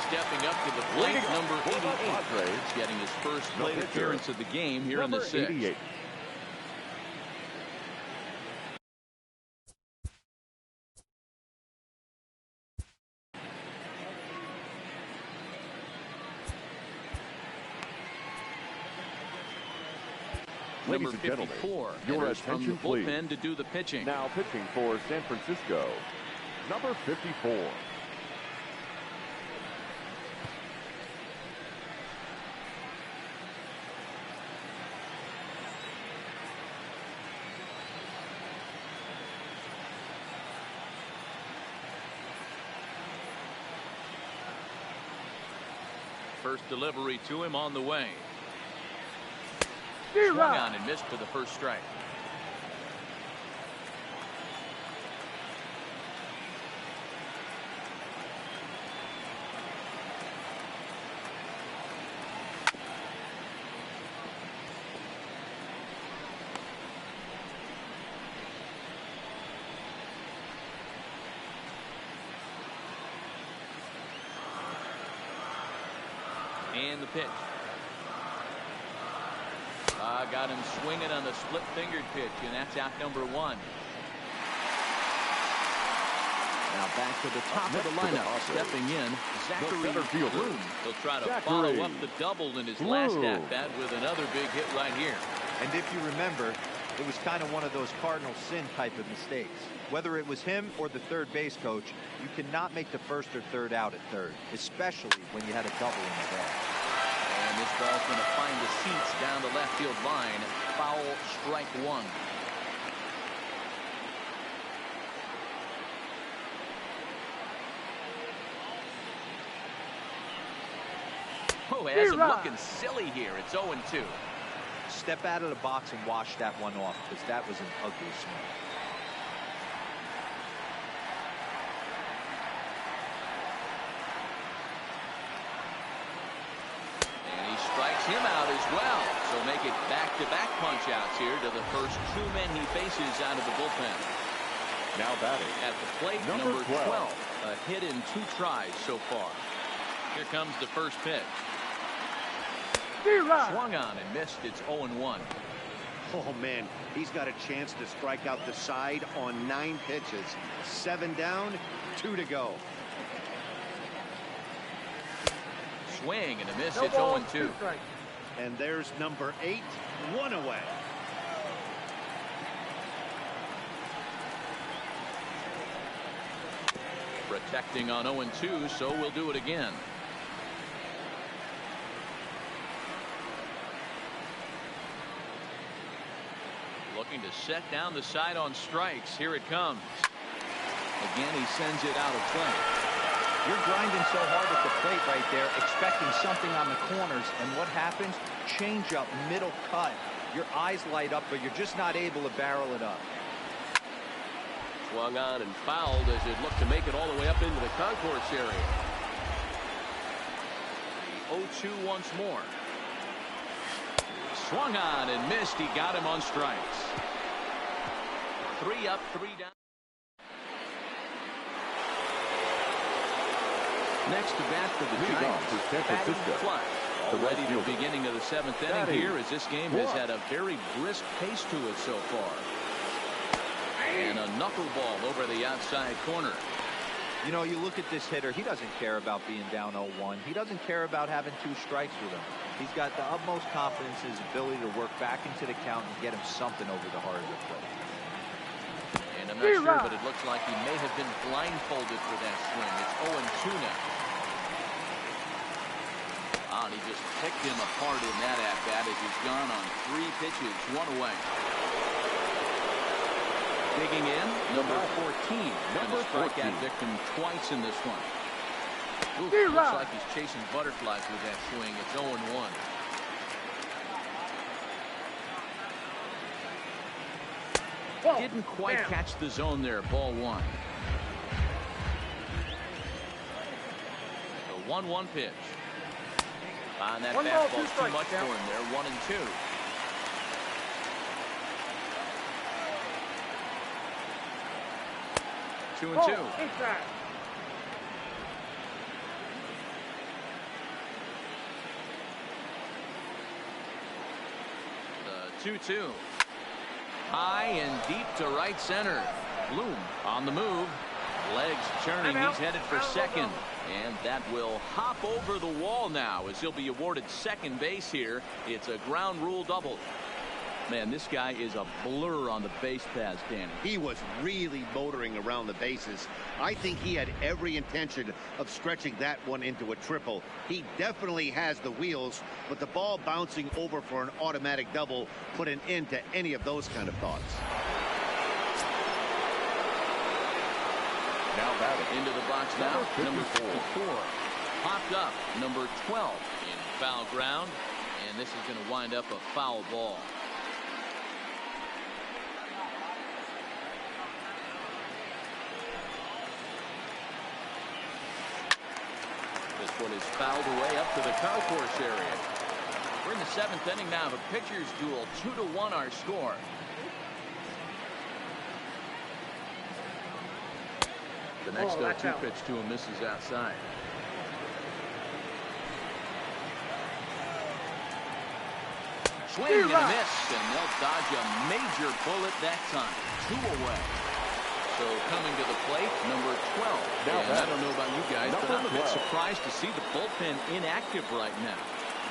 Stepping up to the plate, number 88. He's getting his first plate appearance of the game here in the 6th. Ladies and gentlemen, 54 your enters from the attention, please. bullpen to do the pitching. Now pitching for San Francisco, number 54. First delivery to him on the way. Swung on and missed for the first strike. And the pitch. Got him swinging on the split-fingered pitch, and that's out number one. Now back to the top of the lineup. Stepping in, Zachary Bloom. He'll try to follow up the double in his last at-bat with another big hit right here. And if you remember, it was kind of one of those cardinal sin type of mistakes. Whether it was him or the third base coach, you cannot make the first or third out at third, especially when you had a double in the bag. And this ball's going to find the seats down the left field line. Foul, strike one. Oh, has him looking silly here. It's 0-2. Step out of the box and wash that one off, because that was an ugly swing. Him out as well. So make it back-to-back punch-outs here to the first two men he faces out of the bullpen. Now batting at the plate, number 12. A hit in 2 tries so far. Here comes the first pitch. Swung on and missed. It's 0-1. Oh, man, he's got a chance to strike out the side on 9 pitches. 7 down, 2 to go. Swing and a miss. It's 0-2. And there's number 8, 1 away. Protecting on 0-2, so we'll do it again. Looking to set down the side on strikes. Here it comes. Again, he sends it out of play. You're grinding so hard at the plate right there, expecting something on the corners, and what happens? Change up, middle cut. Your eyes light up, but you're just not able to barrel it up. Swung on and fouled as it looked to make it all the way up into the concourse area. The 0-2 once more. Swung on and missed. He got him on strikes. 3 up, 3 down. Next to bat for the Giants, batting flush. Already the beginning of the 7th inning here, as this game has had a very brisk pace to it so far. And a knuckleball over the outside corner. You know, you look at this hitter, he doesn't care about being down 0-1. He doesn't care about having 2 strikes with him. He's got the utmost confidence in his ability to work back into the count and get him something over the heart of the plate. And I'm not sure, but it looks like he may have been blindfolded for that swing. It's 0-2 now. And he just picked him apart in that at-bat as he's gone on 3 pitches, 1 away. Digging in, number 14. Number strikeout victim twice in this one. Ooh, looks like he's chasing butterflies with that swing. It's 0-1. Didn't quite catch the zone there. Ball 1. The 1-1 pitch. On that fastball's too much for him there. 1-2. Two and 2. The 2-2. High and deep to right center. Bloom on the move. Legs churning. He's headed for second. And that will hop over the wall now as he'll be awarded second base here. It's a ground rule double. Man, this guy is a blur on the base paths, Danny. He was really motoring around the bases. I think he had every intention of stretching that one into a triple. He definitely has the wheels, but the ball bouncing over for an automatic double put an end to any of those kind of thoughts. Now batting into the box now, number 54. popped up. Number 12 in foul ground. And this is going to wind up a foul ball. This one is fouled away up to the concourse area. We're in the 7th inning now of a pitcher's duel. 2-1 our score. The next 0-2 pitch to him misses outside. Swing and a miss, and they'll dodge a major bullet that time. 2 away. So coming to the plate, number 12. And I don't know about you guys, but I'm a bit surprised to see the bullpen inactive right now.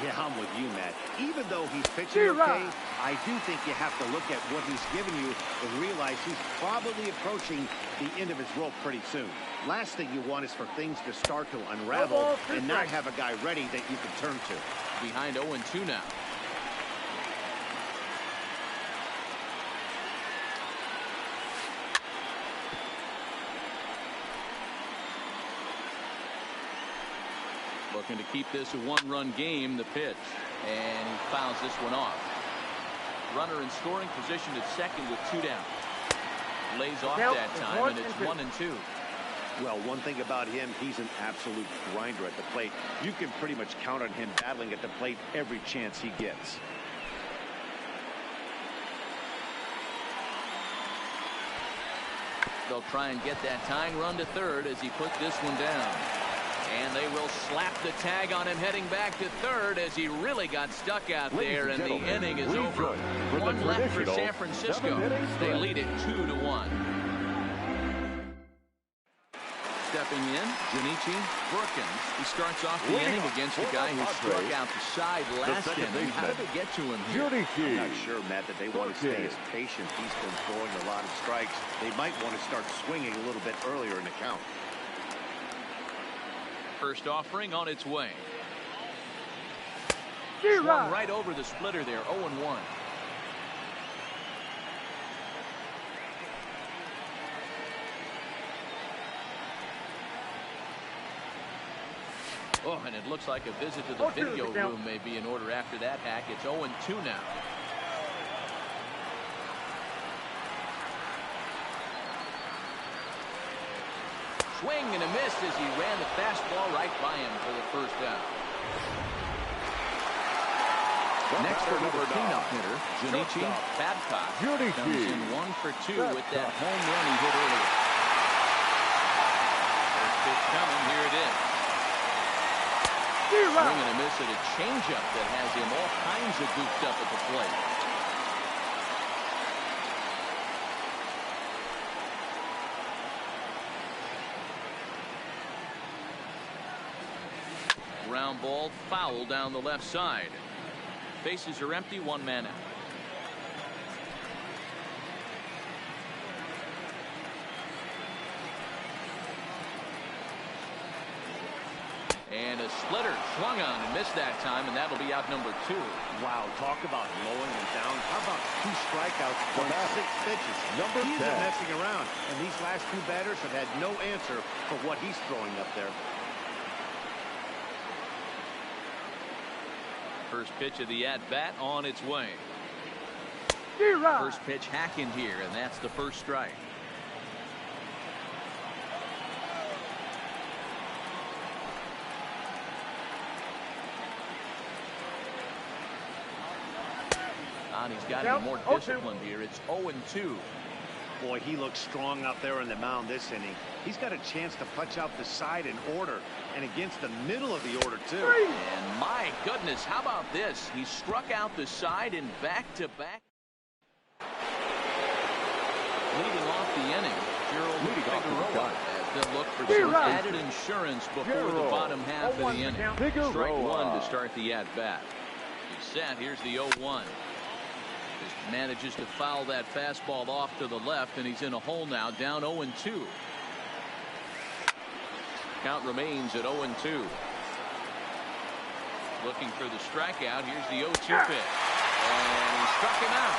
Yeah, I'm with you, Matt. Even though he's pitching okay, I do think you have to look at what he's given you and realize he's probably approaching the end of his rope pretty soon. Last thing you want is for things to start to unravel and not have a guy ready that you can turn to. Behind 0-2 now. Looking to keep this a 1-run game, the pitch. And he fouls this one off. Runner in scoring position at second with 2 down. Lays off that time, and it's 1-2. Well, one thing about him, he's an absolute grinder at the plate. You can pretty much count on him battling at the plate every chance he gets. They'll try and get that tying run to third as he puts this one down. And they will slap the tag on him heading back to third as he really got stuck out there, and the inning is over. 1 left for San Francisco. They lead it 2-1. Stepping in, Junichi Brookins. He starts off the inning against a guy who struck out the side last inning. How did they get to him here? I'm not sure, Matt, that they want to stay as patient. He's been throwing a lot of strikes. They might want to start swinging a little bit earlier in the count. First offering on its way. Swung right over the splitter there. 0-1. Oh, and it looks like a visit to the video room may be in order after that hack. It's 0-2 now. Swing and a miss as he ran the fastball right by him for the first out. Next for number cleanup hitter, Junichi Babcock. Comes in 1 for 2 with that home run he hit earlier. First pitch coming, here it is. Swing and a miss at a changeup that has him all kinds of goofed up at the plate. Ground ball foul down the left side. Bases are empty, 1 man out. And a splitter swung on and missed that time, and that'll be out number 2. Wow, talk about mowing him down. How about 2 strikeouts on 6 pitches? He isn't messing around, and these last 2 batters have had no answer for what he's throwing up there. First pitch of the at-bat on its way. First pitch hacking here, and that's the first strike. And he's got to be more disciplined here. It's 0-2. Boy, he looks strong out there on the mound this inning. He's got a chance to punch out the side in order, and against the middle of the order, too. And my goodness, how about this? He struck out the side in back-to-back. Leading off the inning, Gerald Figueroa as they'll look for some added insurance before the bottom half of the inning. Strike 1 to start the at-bat. He's set. Here's the 0-1. Just manages to foul that fastball off to the left, and he's in a hole now, down 0-2. Count remains at 0-2. Looking for the strikeout. Here's the 0-2 pitch. And he struck him out.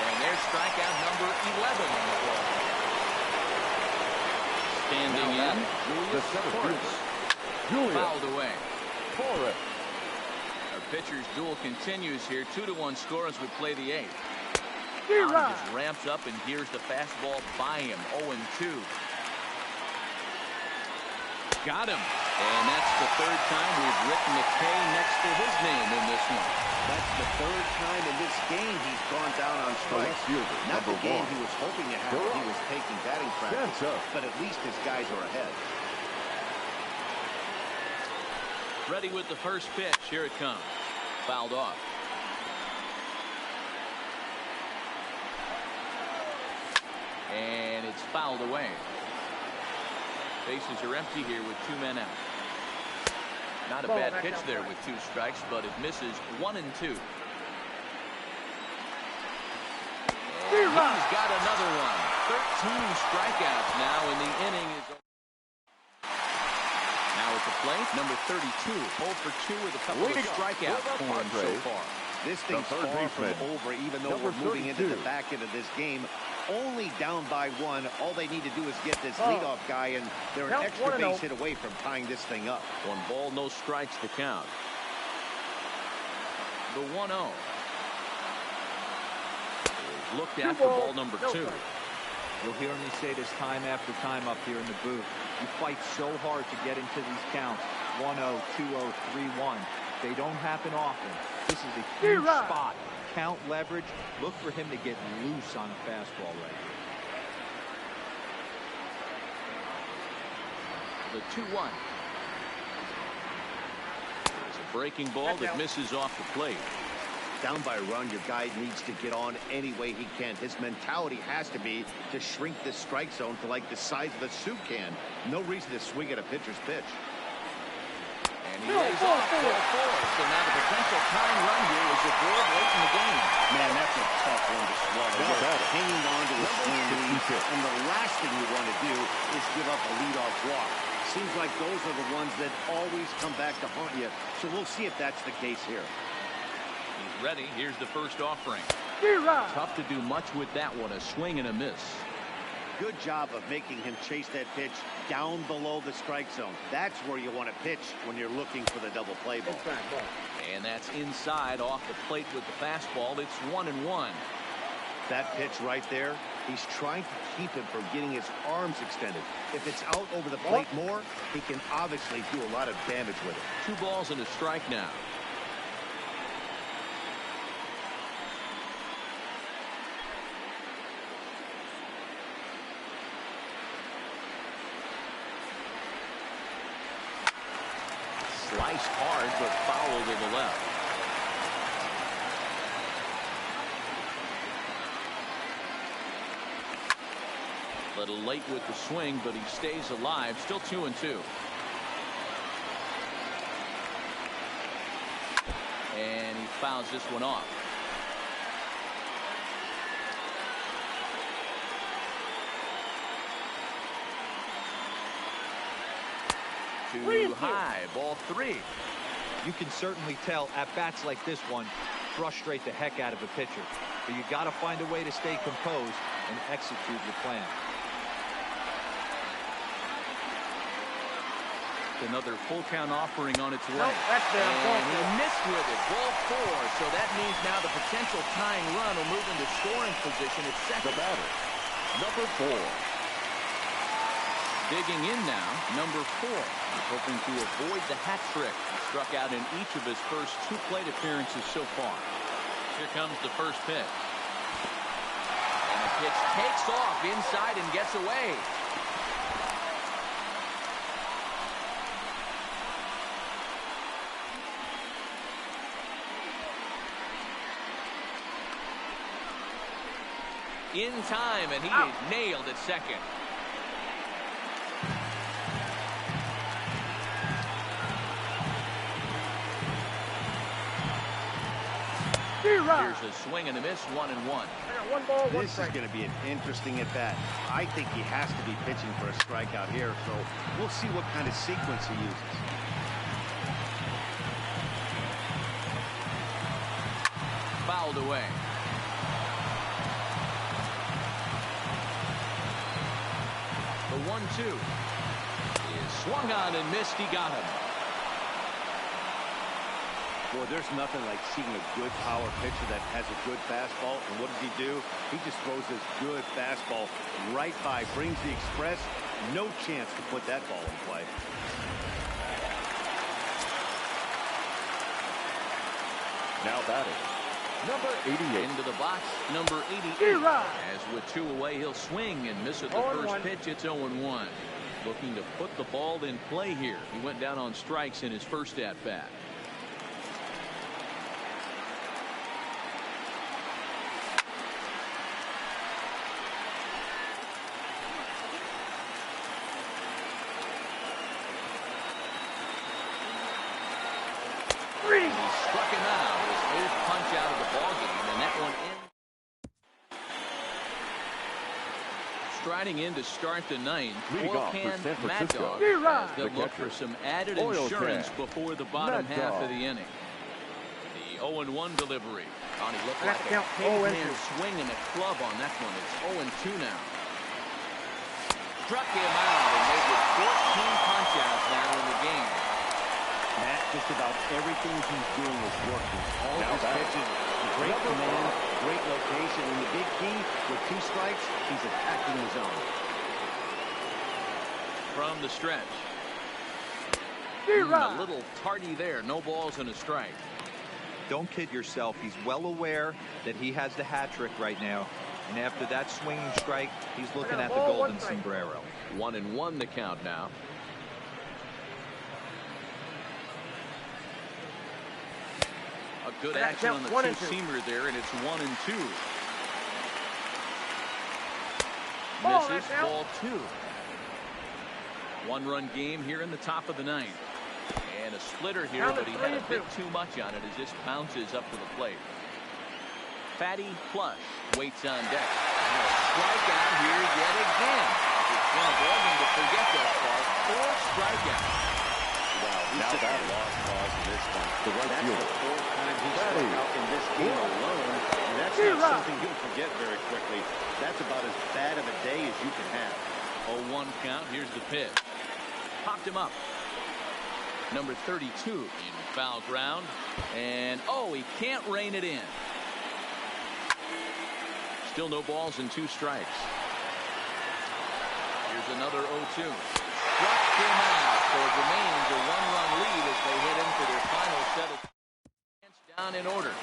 And there's strikeout number 11 on the ball. Standing in, Julius Torres. Fouled away. Forrest. Our pitcher's duel continues here. 2-1 score as we play the 8th. Allen just ramps up, and here's the fastball by him. 0-2. Got him. And that's the third time we've written a K next to his name in this one. That's the third time in this game he's gone down on strikes. Not the game he was hoping to have when he was taking batting practice, but at least his guys are ahead. Ready with the first pitch. Here it comes. Fouled off. And it's fouled away. Bases are empty here with 2 men out. Not a bad pitch there with 2 strikes, but it misses 1-2. He's got another one. 13 strikeouts now, and the inning is over. Now at the plate, number 32, 0 for 2 with a couple of strikeouts for him so far. This thing's far from over, even though we're moving into the back end of this game. Only down by 1. All they need to do is get this leadoff guy, and they're an extra base hit away from tying this thing up. 1 ball, no strikes to count. The 1-0. Looked at for ball number 2. You'll hear me say this time after time up here in the booth. You fight so hard to get into these counts. 1-0, 2-0, 3-1. They don't happen often. This is a huge spot. Count leverage. Look for him to get loose on a fastball right here. The 2-1. There's a breaking ball that misses off the plate. Down by a run, your guy needs to get on any way he can. His mentality has to be to shrink this strike zone to like the size of a soup can. No reason to swing at a pitcher's pitch. And he lays off ball 4. So now the potential tying run here is aboard late in the game. Man, that's a tough one to swallow. Hanging on to a swing lead, and the last thing you want to do is give up a leadoff walk. Seems like those are the ones that always come back to haunt you. So we'll see if that's the case here. He's ready. Here's the first offering. Tough to do much with that one. A swing and a miss. Good job of making him chase that pitch down below the strike zone. That's where you want to pitch when you're looking for the double play ball. And that's inside off the plate with the fastball. It's 1-1. That pitch right there, he's trying to keep him from getting his arms extended. If it's out over the plate more, he can obviously do a lot of damage with it. 2 balls and a strike now. Sliced hard, but foul to the left. Little late with the swing, but he stays alive. Still 2-2. And he fouls this one off. Too high. Ball 3. You can certainly tell at bats like this one frustrate the heck out of a pitcher. But you got to find a way to stay composed and execute your plan. Another full count offering on its way. And he missed with it. Ball 4. So that means now the potential tying run will move into scoring position at second. The batter, number 4. Digging in now, number 4. He's hoping to avoid the hat trick. He struck out in each of his first 2 plate appearances so far. Here comes the first pitch. And the pitch takes off inside and gets away. In time, and he is nailed at second. Here's a swing and a miss, 1-1. This is going to be an interesting at bat. I think he has to be pitching for a strikeout here, so we'll see what kind of sequence he uses. Fouled away. The 1-2 is Swung on and missed. He got him. Boy, there's nothing like seeing a good power pitcher that has a good fastball. And what does he do? He just throws this good fastball right by, brings the express. No chance to put that ball in play. Now batting, number 88. Into the box, number 88. As with 2 away, he'll swing and miss at the first pitch. It's 0-1. Looking to put the ball in play here. He went down on strikes in his first at-bat. He struck him out. His 8th punch out of the ballgame, and that one in. Striding in to start the 9th, Oil Can Mad Dog. They'll look for some added insurance before the bottom half of the inning. The 0-1 delivery. Connie looked like a caveman swinging a club on that one. It's 0-2 now. Struck him out and made it 14 punch-outs now in the game. Matt, just about everything he's doing is working. All his pitches, great command, great location. And the big key, with 2 strikes, he's attacking the zone. From the stretch. A little tardy there. No balls and a strike. Don't kid yourself. He's well aware that he has the hat trick right now. And after that swinging strike, he's looking at the golden sombrero. 1-1 the count now. A good action on the two-seamer there, and it's 1-2. Misses, ball 2. 1-run game here in the top of the 9th. And a splitter here, but he had a bit too much on it as this bounces up to the plate. Fatty Plush waits on deck. And a strikeout here yet again. It's one of them to forget that far. 4 strikeouts. Wow, he's just a lost cause in this one. That's the 4th time he's struck out in this game alone. And that's not something you'll forget very quickly. That's about as bad of a day as you can have. 0-1 count. Here's the pitch. Popped him up. Number 32 in foul ground. And, he can't rein it in. Still no balls and 2 strikes. Here's another 0-2. Struck him out, so it remains a 1-run lead as they head into their final set of down in order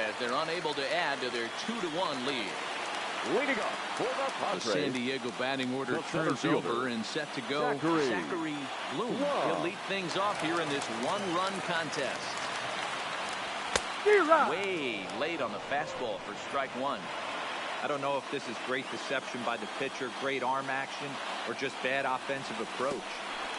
as they're unable to add to their 2-1 lead. Leading off for the Padres. The San Diego batting order turns over and set to go. Zachary Bloom. He'll lead things off here in this 1-run contest. Way late on the fastball for strike 1. I don't know if this is great deception by the pitcher, great arm action, or just bad offensive approach.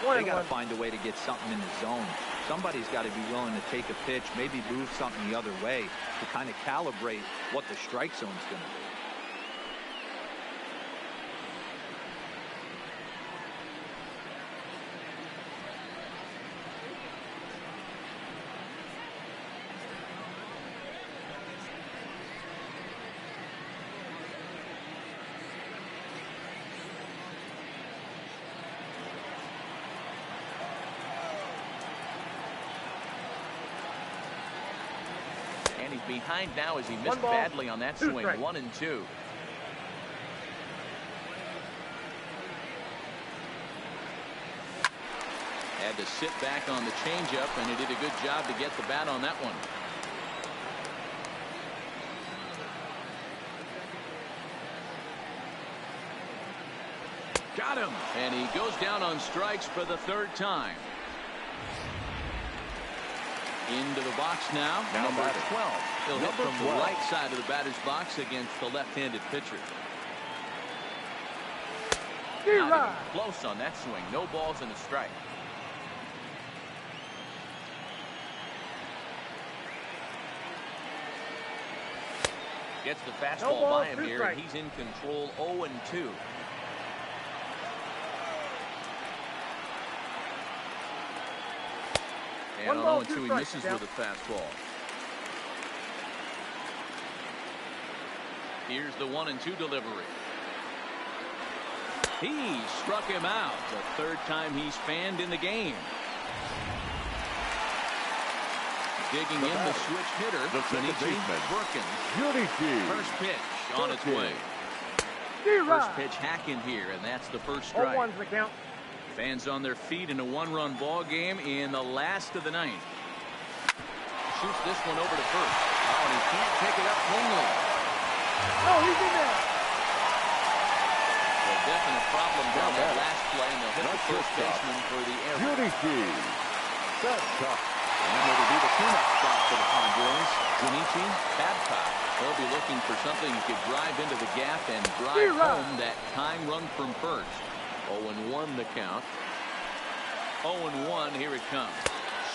They got to find a way to get something in the zone. Somebody's got to be willing to take a pitch, maybe move something the other way to kind of calibrate what the strike zone's going to be. He's behind now as he missed badly on that swing. 1-2. Had to sit back on the changeup, and he did a good job to get the bat on that one. Got him, and he goes down on strikes for the 3rd time. Into the box now, number 12. He'll hit from the right side of the batter's box against the left-handed pitcher. Not even close on that swing. No balls and a strike. Gets the fastball by him here, and he's in control. 0-2. And on 0-2, he misses with a fastball. Here's the 1-2 delivery. He struck him out. The third time he's fanned in the game. Digging in the switch hitter. The second baseman, Perkins. First pitch on its way. First pitch hacking here, and that's the first strike. 0-1's the count. Fans on their feet in a one-run ball game in the last of the ninth. Shoots this one over to first. Oh, and he can't pick it up cleanly. Oh, he's in there. A definite problem down that last play, and they'll hit the first baseman for the error. That's tough. And it'll be the cleanup spot for the Padres. Junichi, Babcock. They'll be looking for something you could drive into the gap and drive home that tying run from first. 0-1 the count. 0-1, here it comes.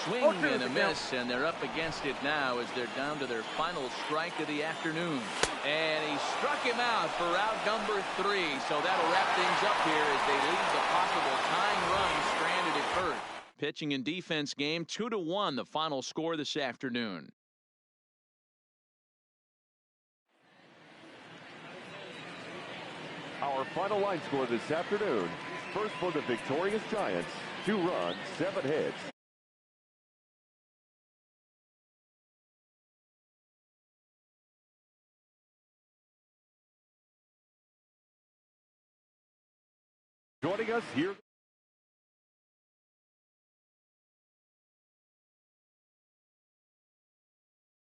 Swing and a miss, and they're up against it now as they're down to their final strike of the afternoon. And he struck him out for out number 3. So that'll wrap things up here as they leave the possible tying run stranded at first. Pitching and defense game, 2-1, the final score this afternoon. Our final line score this afternoon. First for the victorious Giants, 2 runs, 7 hits. Joining us here.